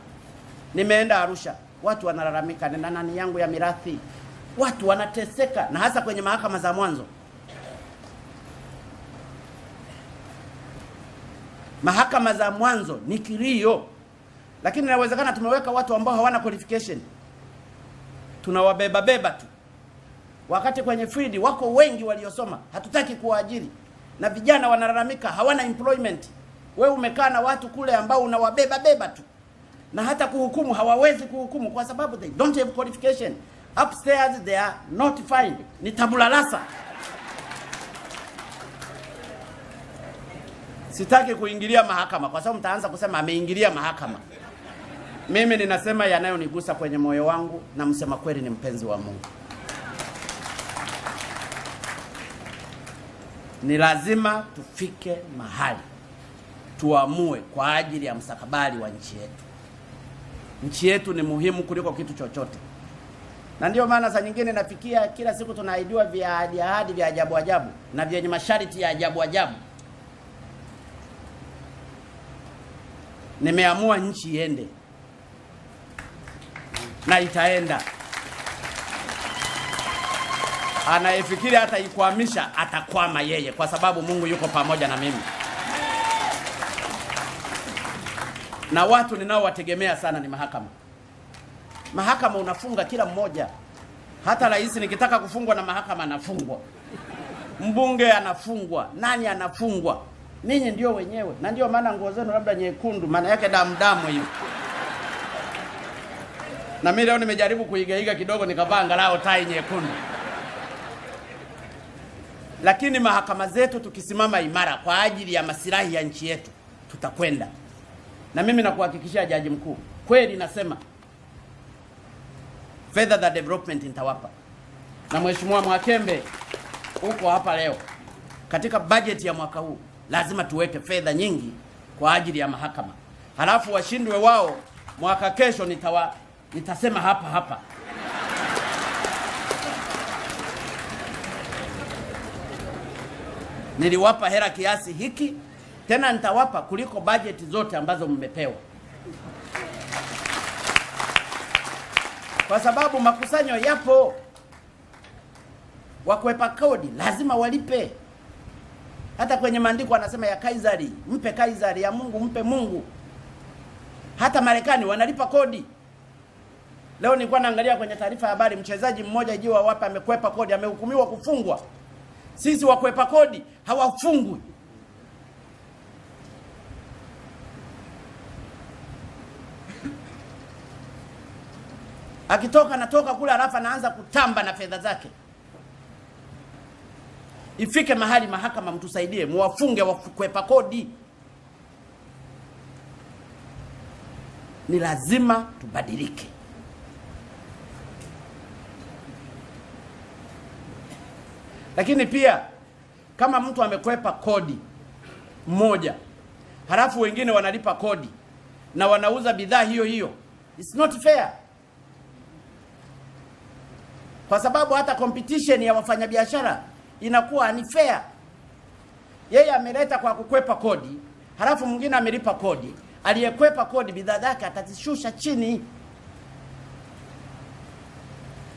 Nimeenda Arusha, watu wanalalamika na nani yangu ya mirathi, watu wanateseka, na hasa kwenye mahakama za mwanzo. Mahakama za mwanzo ni kilio, lakini inawezekana tumeweka watu ambao hawana qualification, tunawabeba tu, wakati kwenye field wako wengi waliosoma, hatutaki kuwaajiri, na vijana wanalalamika hawana employment. Wewe umekaa na watu kule ambao unawabeba tu, na hata kuhukumu hawawezi kuhukumu kwa sababu they don't have qualification. Upstairs they are not fined, ni tabula rasa. Sitaki kuingilia mahakama kwa sababu mtaanza kusema ameingilia mahakama. Mimi ninasema yanayonigusa kwenye moyo wangu, na msema kweli ni mpenzi wa Mungu. Ni lazima tufike mahali tuamue kwa ajili ya mustakabali wa nchi yetu. Nchi yetu ni muhimu kuliko kitu chochote. Na ndio maana saa nyingine nafikia kila siku tunaidiwa vya ahadi vya ajabu ajabu na vyenye masharti ya ajabu ajabu. Nimeamua nchi iende, na itaenda. Anayefikiri hata ikwamisha atakwama yeye, kwa sababu Mungu yuko pamoja na mimi. Na watu ninaowategemea sana ni mahakama. Mahakama unafunga kila mmoja. Hata rais nikitaka kufungwa na mahakama anafungwa. Mbunge anafungwa, nani anafungwa? Ninyi ndio wenyewe. Na ndio maana nguo zenu labda nyekundu, maana yake damu hiyo. Na mimi leo nimejaribu kuigaiga kidogo nikavaa angalau tai nyekundu. Lakini mahakama zetu tukisimama imara kwa ajili ya masilahi ya nchi yetu, tutakwenda. Na mimi nakuhakikishia Jaji Mkuu, kweli nasema fedha za development nitawapa. Na Mheshimiwa Mwakembe uko hapa leo, katika budget ya mwaka huu lazima tuweke fedha nyingi kwa ajili ya mahakama. Halafu washindwe wao, mwaka kesho nitasema hapa. Niliwapa hela kiasi hiki, tena nitawapa kuliko budget zote ambazo mmepewa. Kwa sababu makusanyo yapo. Wakwepa kodi lazima walipe. Hata kwenye maandiko anasema ya Kaisari, mpe Kaisari, ya Mungu mpe Mungu. Hata Marekani wanalipa kodi. Leo nilikuwa naangalia kwenye taarifa ya habari, mchezaji mmoja jiwa wapi amekwepa kodi, amehukumiwa kufungwa. Sisi wakwepa kodi hawafungwi. Akitoka natoka kule alafu anaanza kutamba na fedha zake. Ifike mahali mahakama mtusaidie, muwafunge wakwepa kodi. Ni lazima tubadilike. Lakini pia kama mtu amekwepa kodi mmoja, halafu wengine wanalipa kodi na wanauza bidhaa hiyo hiyo, it's not fair. Kwa sababu hata competition ya wafanyabiashara inakuwa ni fair. Yeye ameleta kwa kukwepa kodi, halafu mwingine amelipa kodi. Aliyekwepa kodi bidhaa zake atazishusha chini.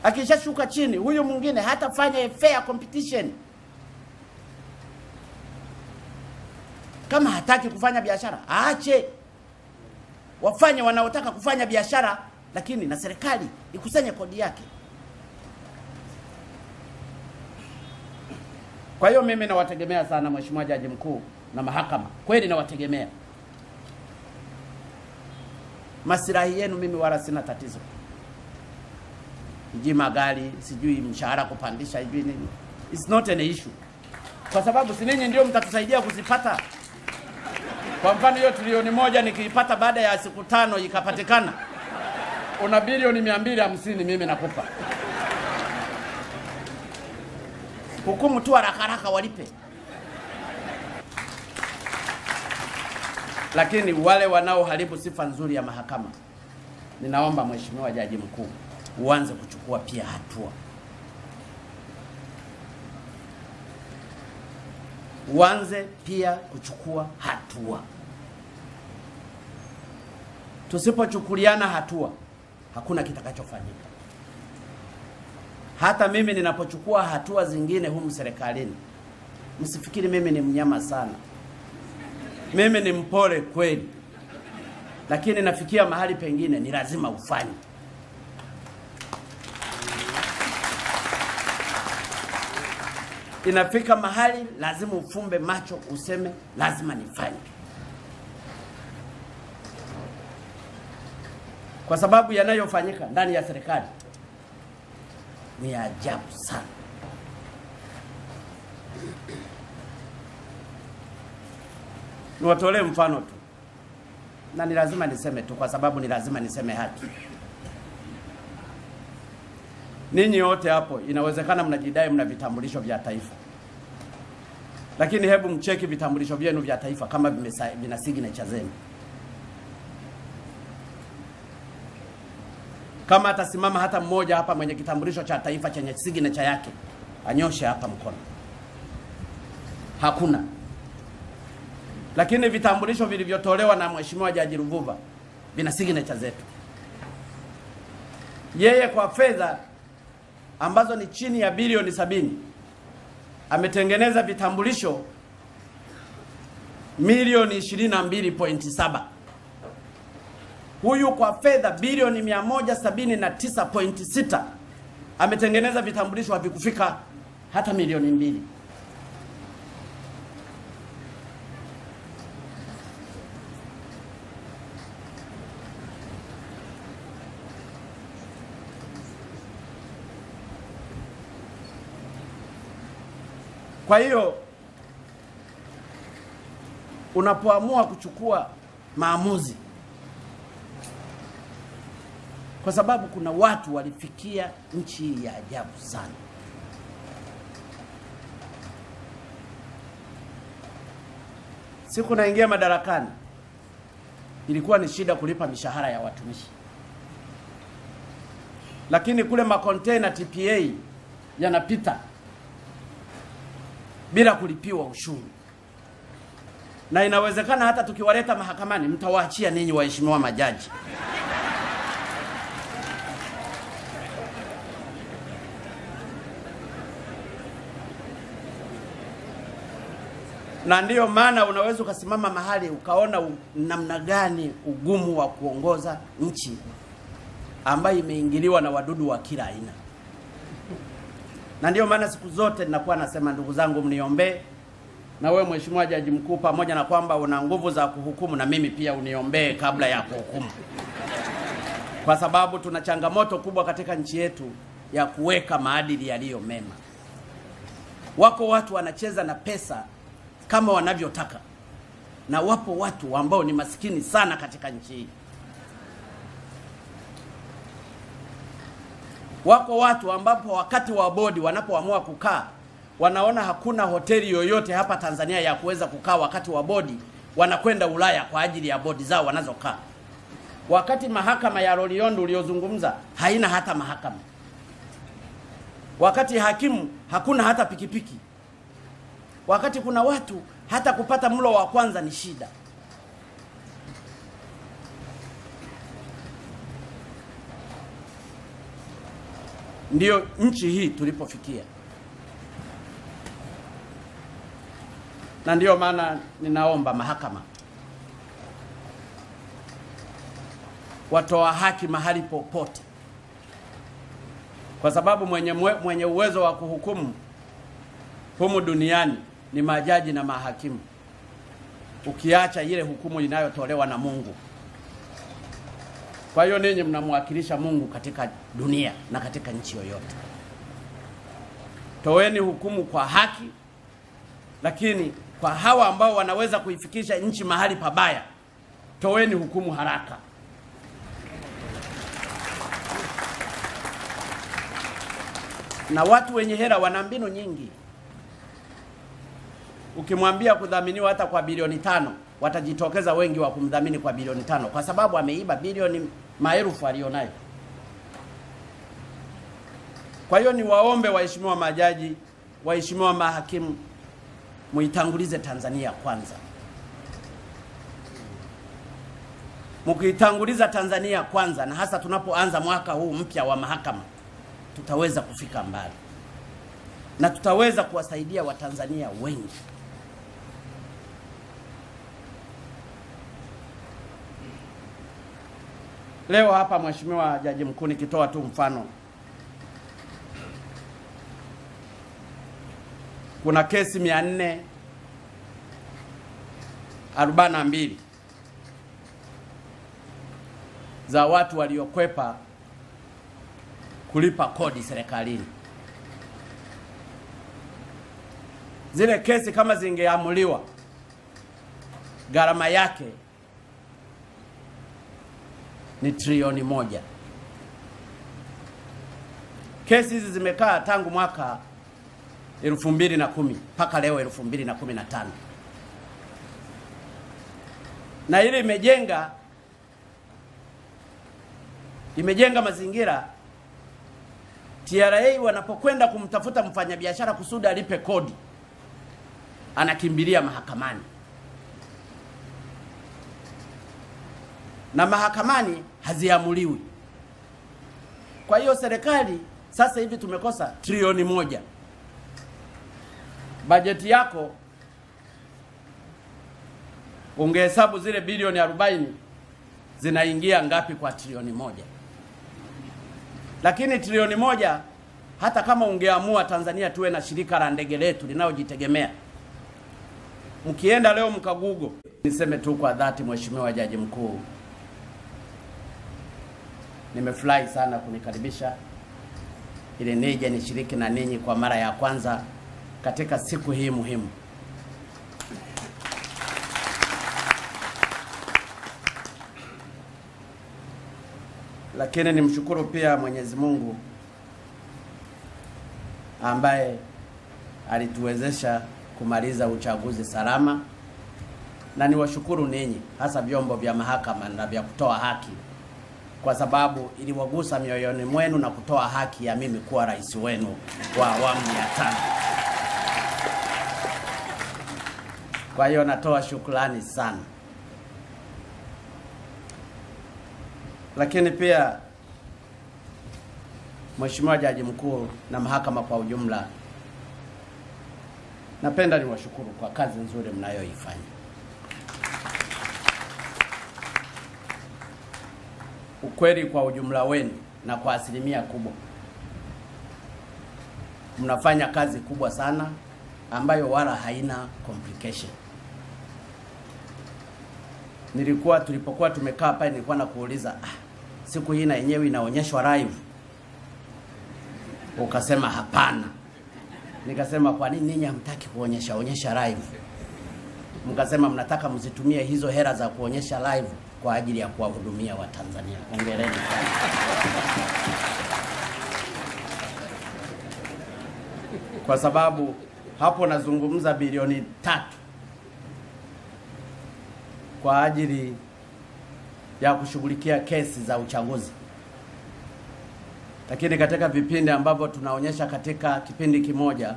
Akishashuka chini, huyu mwingine hatafanya fair competition. Kama hataki kufanya biashara, aache. Wafanye wanaotaka kufanya biashara, lakini na serikali ikusanye kodi yake. Kwa hiyo mimi nawategemea sana Mheshimiwa Jaji Mkuu na mahakama. Kweli nawategemea. Maslahi yenu mimi wala sina tatizo. Sijui magari, sijui mshahara kupandisha, sijui nini. It's not an issue. Kwa sababu si ninyi ndio mtatusaidia kuzipata. Kwa mfano hiyo trilioni 1 nikiipata baada ya siku 5 ikapatikana, una bilioni 250 mimi nakupa. Hukumu tu haraka walipe. Lakini wale wanaoharibu sifa nzuri ya mahakama, ninaomba Mheshimiwa Jaji Mkuu uanze kuchukua pia hatua. Uanze pia kuchukua hatua. Tusipochukuliana hatua, hakuna kitakachofanyika. Hata mimi ninapochukua hatua zingine humu serikalini, msifikiri mimi ni mnyama sana. Mimi ni mpole kweli. Lakini nafikia mahali pengine ni lazima ufanye. Inafika mahali lazima ufumbe macho useme lazima nifanye. Kwa sababu yanayofanyika ndani ya serikali ni ajabu sana. Niwatolee mfano tu. Na ni lazima niseme tu kwa sababu ni lazima niseme haki. Ninyi wote hapo inawezekana mnajidai mna vitambulisho vya taifa. Lakini hebu mcheki vitambulisho vyenu vya taifa kama vina signature zenu. Kama atasimama hata mmoja hapa mwenye kitambulisho cha taifa chenye signature yake, anyoshe hapa mkono. Hakuna. Lakini vitambulisho vilivyotolewa na Mheshimiwa Jaji Luvuva vina signature zetu. Yeye kwa fedha ambazo ni chini ya bilioni 70 ametengeneza vitambulisho milioni 22.7. Huyu kwa fedha bilioni 179.6 ametengeneza vitambulisho havikufika hata milioni 2. Kwa hiyo unapoamua kuchukua maamuzi, kwa sababu kuna watu walifikia nchi ya ajabu sana. Siku naingia madarakani ilikuwa ni shida kulipa mishahara ya watumishi. Lakini kule makontena TPA yanapita bila kulipiwa ushuru. Na inawezekana hata tukiwaleta mahakamani mtawaachia ninyi waheshimiwa majaji. Na ndiyo maana unaweza ukasimama mahali ukaona namna gani ugumu wa kuongoza nchi ambayo imeingiliwa na wadudu wa kila aina. Na ndiyo maana siku zote ninakuwa nasema, ndugu zangu, mniombee. Na wewe Mheshimiwa Jaji Mkuu, pamoja na kwamba una nguvu za kuhukumu, na mimi pia uniombee kabla ya kuhukumu. kwa sababu tuna changamoto kubwa katika nchi yetu ya kuweka maadili yaliyo mema. Wako watu wanacheza na pesa kama wanavyotaka, na wapo watu ambao ni maskini sana katika nchi hii. Wako watu ambapo wakati wa bodi wanapoamua kukaa, wanaona hakuna hoteli yoyote hapa Tanzania ya kuweza kukaa wakati wa bodi, wanakwenda Ulaya kwa ajili ya bodi zao wanazokaa. Wakati mahakama ya Loliondo uliozungumza haina hata mahakama. Wakati hakimu hakuna hata pikipiki. Wakati kuna watu hata kupata mlo wa kwanza ni shida. Ndio nchi hii tulipofikia. Na ndio maana ninaomba mahakama watoa haki mahali popote, kwa sababu mwenye uwezo wa kuhukumu humu duniani ni majaji na mahakimu, ukiacha ile hukumu inayotolewa na Mungu. Kwa hiyo ninyi mnamwakilisha Mungu katika dunia na katika nchi yoyote. Toeni hukumu kwa haki, lakini kwa hawa ambao wanaweza kuifikisha nchi mahali pabaya, toeni hukumu haraka. Na watu wenye hela wana mbinu nyingi. Ukimwambia kudhaminiwa hata kwa bilioni 5, watajitokeza wengi wa kumdhamini kwa bilioni 5 kwa sababu ameiba bilioni maelfu alionayo. Kwa hiyo ni waombe waheshimiwa majaji, waheshimiwa mahakimu, muitangulize Tanzania kwanza. Mkiitanguliza Tanzania kwanza, na hasa tunapoanza mwaka huu mpya wa mahakama, tutaweza kufika mbali na tutaweza kuwasaidia Watanzania wengi. Leo hapa Mheshimiwa Jaji Mkuu, nikitoa tu mfano, kuna kesi 442 za watu waliokwepa kulipa kodi serikalini. Zile kesi kama zingeamuliwa, gharama yake ni trilioni 1. Kesi hizi zimekaa tangu mwaka 2010 mpaka leo 2015. Na ile imejenga mazingira TRA wanapokwenda kumtafuta mfanyabiashara kusudi alipe kodi, anakimbilia mahakamani. Na mahakamani haziamuliwi. Kwa hiyo serikali sasa hivi tumekosa trilioni 1. Bajeti yako ungehesabu zile bilioni 40 zinaingia ngapi kwa trilioni 1. Lakini trilioni 1, hata kama ungeamua Tanzania tuwe na shirika la ndege letu linalojitegemea, mkienda leo mkagugo. Niseme tu kwa dhati, Mheshimiwa Jaji Mkuu, nimefurahi sana kunikaribisha ili nije nishiriki na ninyi kwa mara ya kwanza katika siku hii muhimu. Lakini nimshukuru pia Mwenyezi Mungu ambaye alituwezesha kumaliza uchaguzi salama, na niwashukuru ninyi hasa vyombo vya mahakama na vya kutoa haki, kwa sababu iliwagusa mioyoni mwenu na kutoa haki ya mimi kuwa rais wenu wa awamu ya 5. Kwa hiyo natoa shukrani sana. Lakini pia Mheshimiwa Jaji Mkuu na mahakama kwa ujumla, napenda niwashukuru kwa kazi nzuri mnayoifanya. Ukweli kwa ujumla wenu na kwa asilimia kubwa mnafanya kazi kubwa sana ambayo wala haina complication. Tulipokuwa tumekaa pale nilikuwa nakuuliza, siku hii na yenyewe inaonyeshwa live. Ukasema hapana. Nikasema kwa nini ninyi hamtaki kuonyesha live? Mkasema mnataka mzitumie hizo hela za kuonyesha live kwa ajili ya kuwahudumia Watanzania. Hongereni sana. Kwa sababu hapo nazungumza bilioni 3 kwa ajili ya kushughulikia kesi za uchaguzi. Lakini katika vipindi ambavyo tunaonyesha katika kipindi kimoja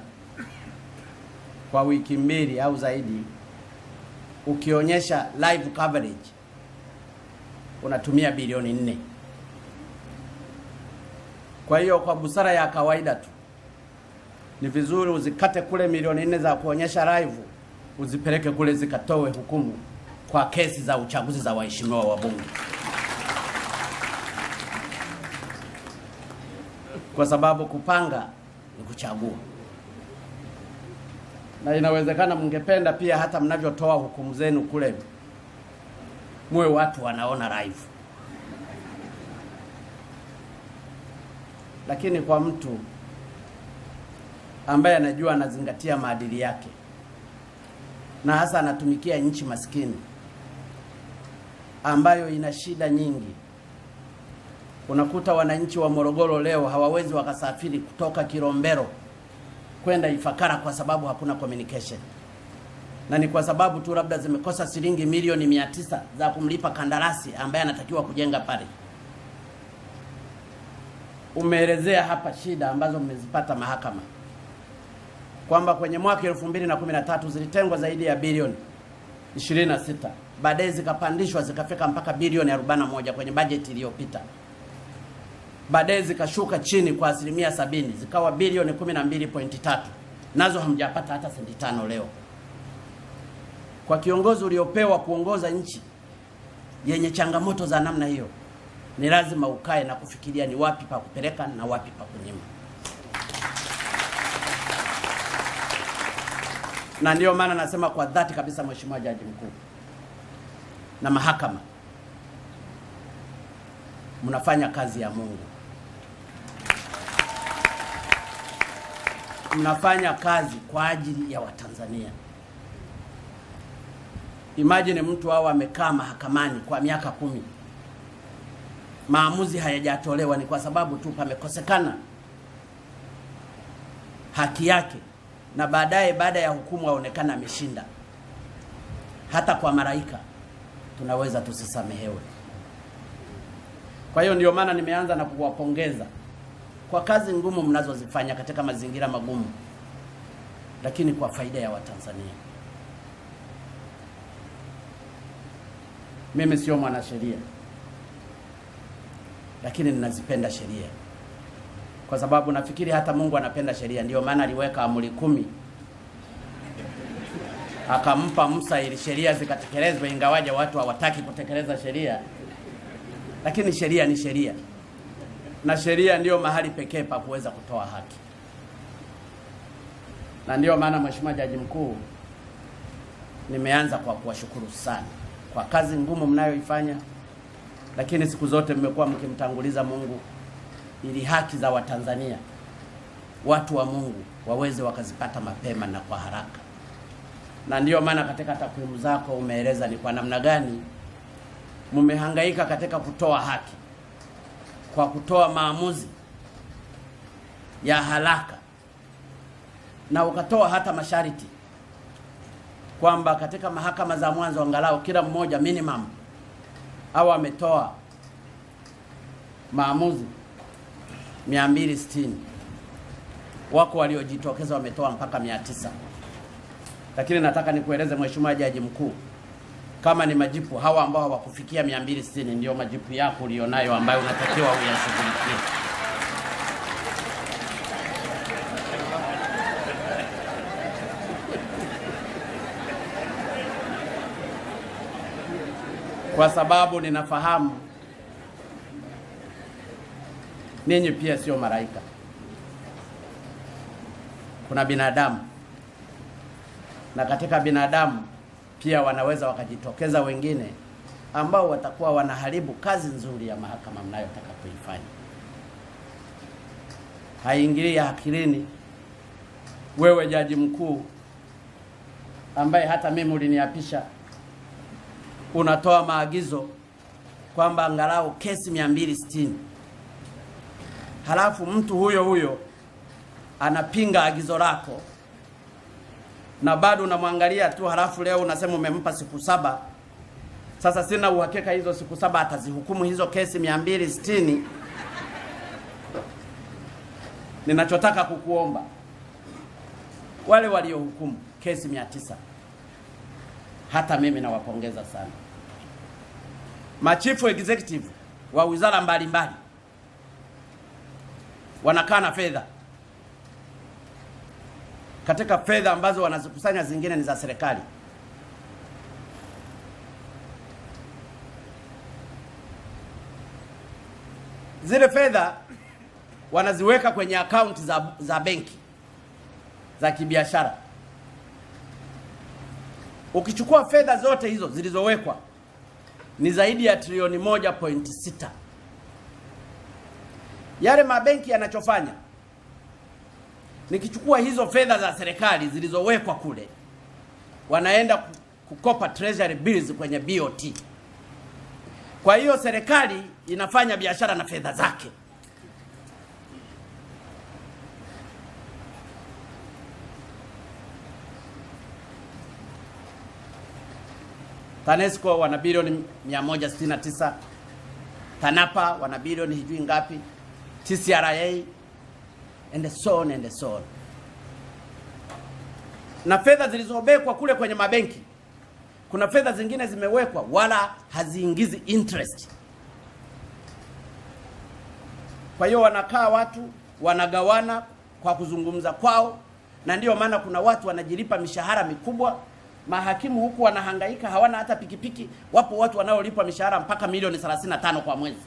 kwa wiki 2 au zaidi, ukionyesha live coverage unatumia bilioni 4. Kwa hiyo kwa busara ya kawaida tu ni vizuri uzikate kule milioni 4 za kuonyesha live, uzipeleke kule zikatoe hukumu kwa kesi za uchaguzi za waheshimiwa wabunge. Kwa sababu kupanga ni kuchagua. Na inawezekana mngependa pia hata mnavyotoa hukumu zenu kule muwe watu wanaona live. Lakini kwa mtu ambaye anajua anazingatia maadili yake na hasa anatumikia nchi maskini ambayo ina shida nyingi, unakuta wananchi wa Morogoro leo hawawezi wakasafiri kutoka Kilombero kwenda Ifakara kwa sababu hakuna communication. Na ni kwa sababu tu labda zimekosa shilingi milioni 900 za kumlipa kandarasi ambaye anatakiwa kujenga pale. Umeelezea hapa shida ambazo mmezipata mahakama, kwamba kwenye mwaka 2013 zilitengwa zaidi ya bilioni 26, baadaye zikapandishwa zikafika mpaka bilioni 41 kwenye bajeti iliyopita. Baadaye zikashuka chini kwa 70% zikawa bilioni 12.3, nazo hamjapata hata senti 5 leo. Kwa kiongozi uliopewa kuongoza nchi yenye changamoto za namna hiyo, ni lazima ukae na kufikiria ni wapi pa kupeleka na wapi pa kunyima. Na ndio maana nasema kwa dhati kabisa, Mheshimiwa Jaji Mkuu na mahakama, mnafanya kazi ya Mungu. Mnafanya kazi kwa ajili ya Watanzania. Imagine mtu hao amekaa mahakamani kwa miaka 10. Maamuzi hayajatolewa, ni kwa sababu tu pamekosekana haki yake, na baadaye baada ya hukumu aonekana ameshinda. Hata kwa malaika tunaweza tusisamehewe. Kwa hiyo ndio maana nimeanza na kuwapongeza kwa kazi ngumu mnazozifanya katika mazingira magumu, lakini kwa faida ya Watanzania. Mimi sio mwanasheria, lakini ninazipenda sheria, kwa sababu nafikiri hata Mungu anapenda sheria. Ndio maana aliweka amri 10 akampa Musa ili sheria zikatekelezwe, ingawaje watu hawataki kutekeleza sheria. Lakini sheria ni sheria, na sheria ndio mahali pekee pa kuweza kutoa haki. Na ndio maana Mheshimiwa Jaji Mkuu, nimeanza kwa kuwashukuru sana kwa kazi ngumu mnayoifanya, lakini siku zote mmekuwa mkimtanguliza Mungu ili haki za Watanzania, watu wa Mungu, waweze wakazipata mapema na kwa haraka. Na ndio maana katika takwimu zako umeeleza ni kwa namna gani mmehangaika katika kutoa haki kwa kutoa maamuzi ya haraka, na ukatoa hata masharti kwamba katika mahakama za mwanzo angalau kila mmoja minimum au ametoa maamuzi 260. Wako waliojitokeza wametoa mpaka 900. Lakini nataka nikueleze Mheshimiwa Jaji Mkuu, kama ni majipu hawa ambao hawakufikia 260 ndio majipu yako ulionayo ambayo unatakiwa uyashughulikie. Kwa sababu ninafahamu ninyi pia sio malaika. Kuna binadamu, na katika binadamu pia wanaweza wakajitokeza wengine ambao watakuwa wanaharibu kazi nzuri ya mahakama mnayotaka kuifanya. Haingilii akilini wewe jaji mkuu ambaye hata mimi uliniapisha, unatoa maagizo kwamba angalau kesi 260. Halafu mtu huyo anapinga agizo lako na bado unamwangalia tu, halafu leo unasema umempa siku 7. Sasa sina uhakika hizo siku 7 atazihukumu hizo kesi 260. Ninachotaka kukuomba, wale waliohukumu kesi 900, hata mimi nawapongeza sana. Machifu executive wa wizara mbalimbali wanakaa na fedha, katika fedha ambazo wanazikusanya zingine ni za serikali. Zile fedha wanaziweka kwenye account za benki za kibiashara. Ukichukua fedha zote hizo zilizowekwa ni zaidi ya trilioni 1.6. Yale mabenki yanachofanya nikichukua hizo fedha za serikali zilizowekwa kule, wanaenda kukopa treasury bills kwenye BOT. Kwa hiyo serikali inafanya biashara na fedha zake. TANESCO wana bilioni 169, TANAPA wana bilioni hijui ngapi, TCRA and so on and so on. Na fedha zilizobekwa kule kwenye mabenki, kuna fedha zingine zimewekwa wala haziingizi interest. Kwa hiyo wanakaa watu wanagawana kwa kuzungumza kwao, na ndio maana kuna watu wanajilipa mishahara mikubwa. Mahakimu huku wanahangaika, hawana hata pikipiki. Wapo watu wanaolipwa mishahara mpaka milioni 35 kwa mwezi.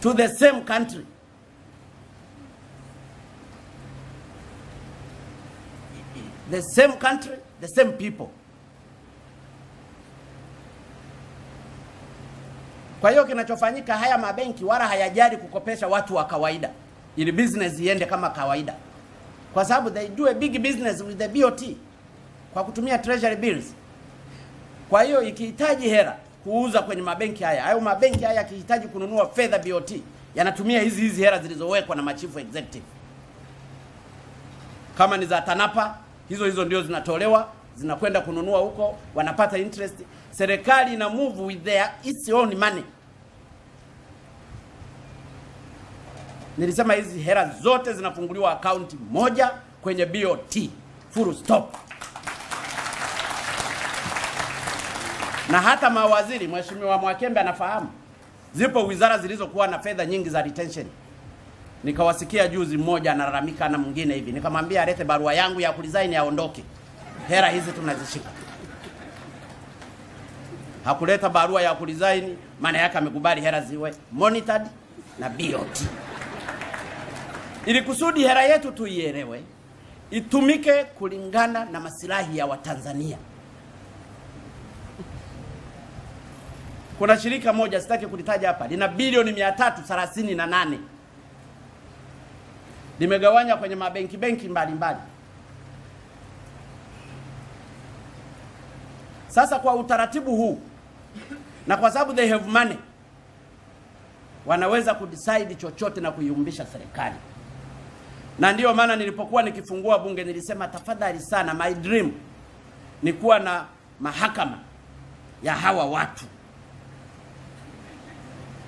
To the same country. The same country, the same people. Kwa hiyo kinachofanyika, haya mabenki wala hayajali kukopesha watu wa kawaida ili business iende kama kawaida. Kwa sababu they do a big business with the BOT kwa kutumia treasury bills. Kwa hiyo ikihitaji hela kuuza kwenye mabenki haya, hayo mabenki haya yakihitaji kununua fedha BOT, yanatumia hizi hela zilizowekwa na machifu executive. Kama ni za TANAPA, hizo ndio zinatolewa, zinakwenda kununua huko, wanapata interest. Serikali ina move with its own money. Nilisema hizi hela zote zinafunguliwa account moja kwenye BOT. Full stop. Na hata mawaziri, Mheshimiwa Mwakembe anafahamu, zipo wizara zilizokuwa na fedha nyingi za retention. Nikawasikia juzi mmoja analalamika na mwingine hivi. Nikamwambia alete barua yangu ya kuresign aondoke. Hela hizi tunazishika. Hakuleta barua ya kuresign, maana yake amekubali hela ziwe monitored na BOT. Ili kusudi hela yetu tuielewe, itumike kulingana na maslahi ya Watanzania. Kuna shirika moja sitaki kulitaja hapa, lina bilioni 338. Limegawanya kwenye mabenki mbalimbali. Sasa kwa utaratibu huu, na kwa sababu they have money, wanaweza kudecide chochote na kuiumbisha serikali. Na ndio maana nilipokuwa nikifungua bunge nilisema tafadhali sana, my dream ni kuwa na mahakama ya hawa watu.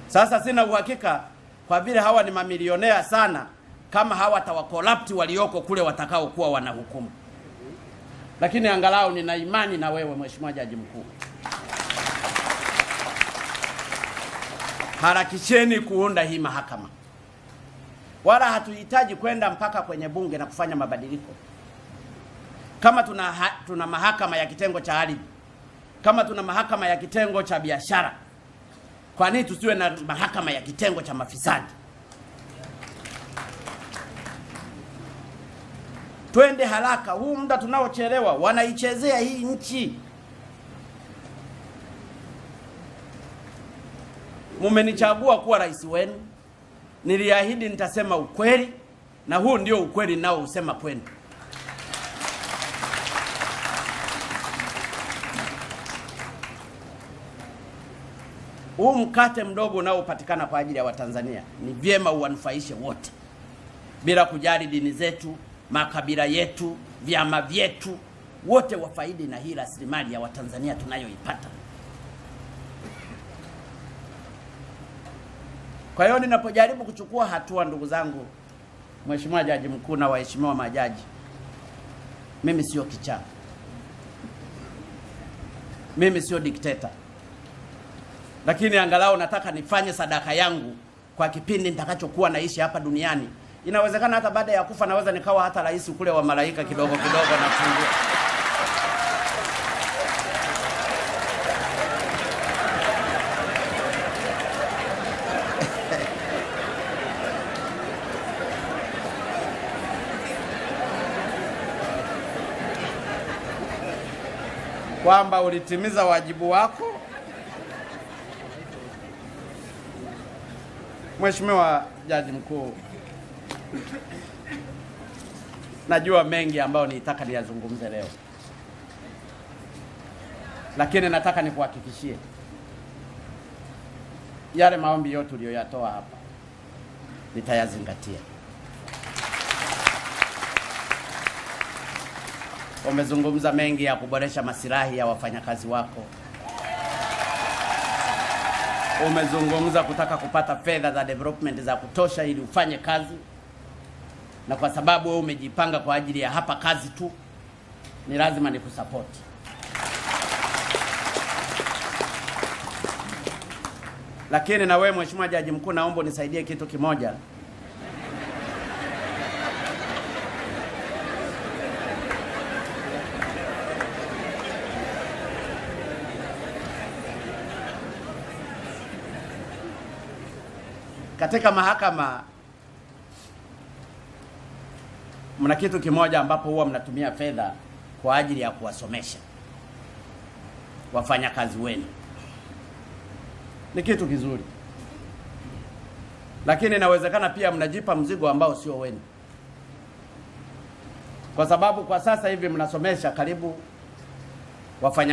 Sasa sina uhakika kwa vile hawa ni mamilionea sana, kama hawa tawakolapti walioko kule watakao kuwa wanahukumu. Lakini angalau nina imani na wewe Mheshimiwa Jaji Mkuu. Harakisheni kuunda hii mahakama. Wala hatuhitaji kwenda mpaka kwenye bunge na kufanya mabadiliko. Kama tuna mahakama ya kitengo cha ardhi, kama tuna mahakama ya kitengo cha biashara, kwa nini tusiwe na mahakama ya kitengo cha mafisadi? Twende haraka, huu muda tunaochelewa wanaichezea hii nchi. Mumenichagua kuwa rais wenu, niliahidi nitasema ukweli, na huu ndio ukweli nao usema kwenu. Huu mkate mdogo unaopatikana kwa ajili ya Watanzania ni vyema uwanufaishe wote, bila kujali dini zetu, makabila yetu, vyama vyetu, wote wafaidi na hii rasilimali ya Watanzania tunayoipata. Kwa hiyo ninapojaribu kuchukua hatua, ndugu zangu, Mheshimiwa Jaji Mkuu na waheshimiwa majaji, mimi sio kichaa, mimi sio dikteta, lakini angalau nataka nifanye sadaka yangu kwa kipindi nitakachokuwa naishi hapa duniani. Inawezekana hata baada ya kufa naweza nikawa hata rais kule wa malaika kidogo kidogo na kufungua. Kwamba ulitimiza wajibu wako. Mheshimiwa Jaji Mkuu, najua mengi ambayo nitaka niyazungumze leo, lakini nataka nikuhakikishie yale maombi yote uliyoyatoa hapa nitayazingatia. Umezungumza mengi ya kuboresha masilahi ya wafanyakazi wako. Umezungumza kutaka kupata fedha za development za kutosha ili ufanye kazi, na kwa sababu wewe umejipanga kwa ajili ya hapa kazi tu, ni lazima nikusupport. Lakini na wewe Mheshimiwa Jaji Mkuu, naomba unisaidie kitu kimoja. Katika mahakama mna kitu kimoja ambapo huwa mnatumia fedha kwa ajili ya kuwasomesha wafanyakazi wenu. Ni kitu kizuri, lakini inawezekana pia mnajipa mzigo ambao sio wenu, kwa sababu kwa sasa hivi mnasomesha karibu wafanya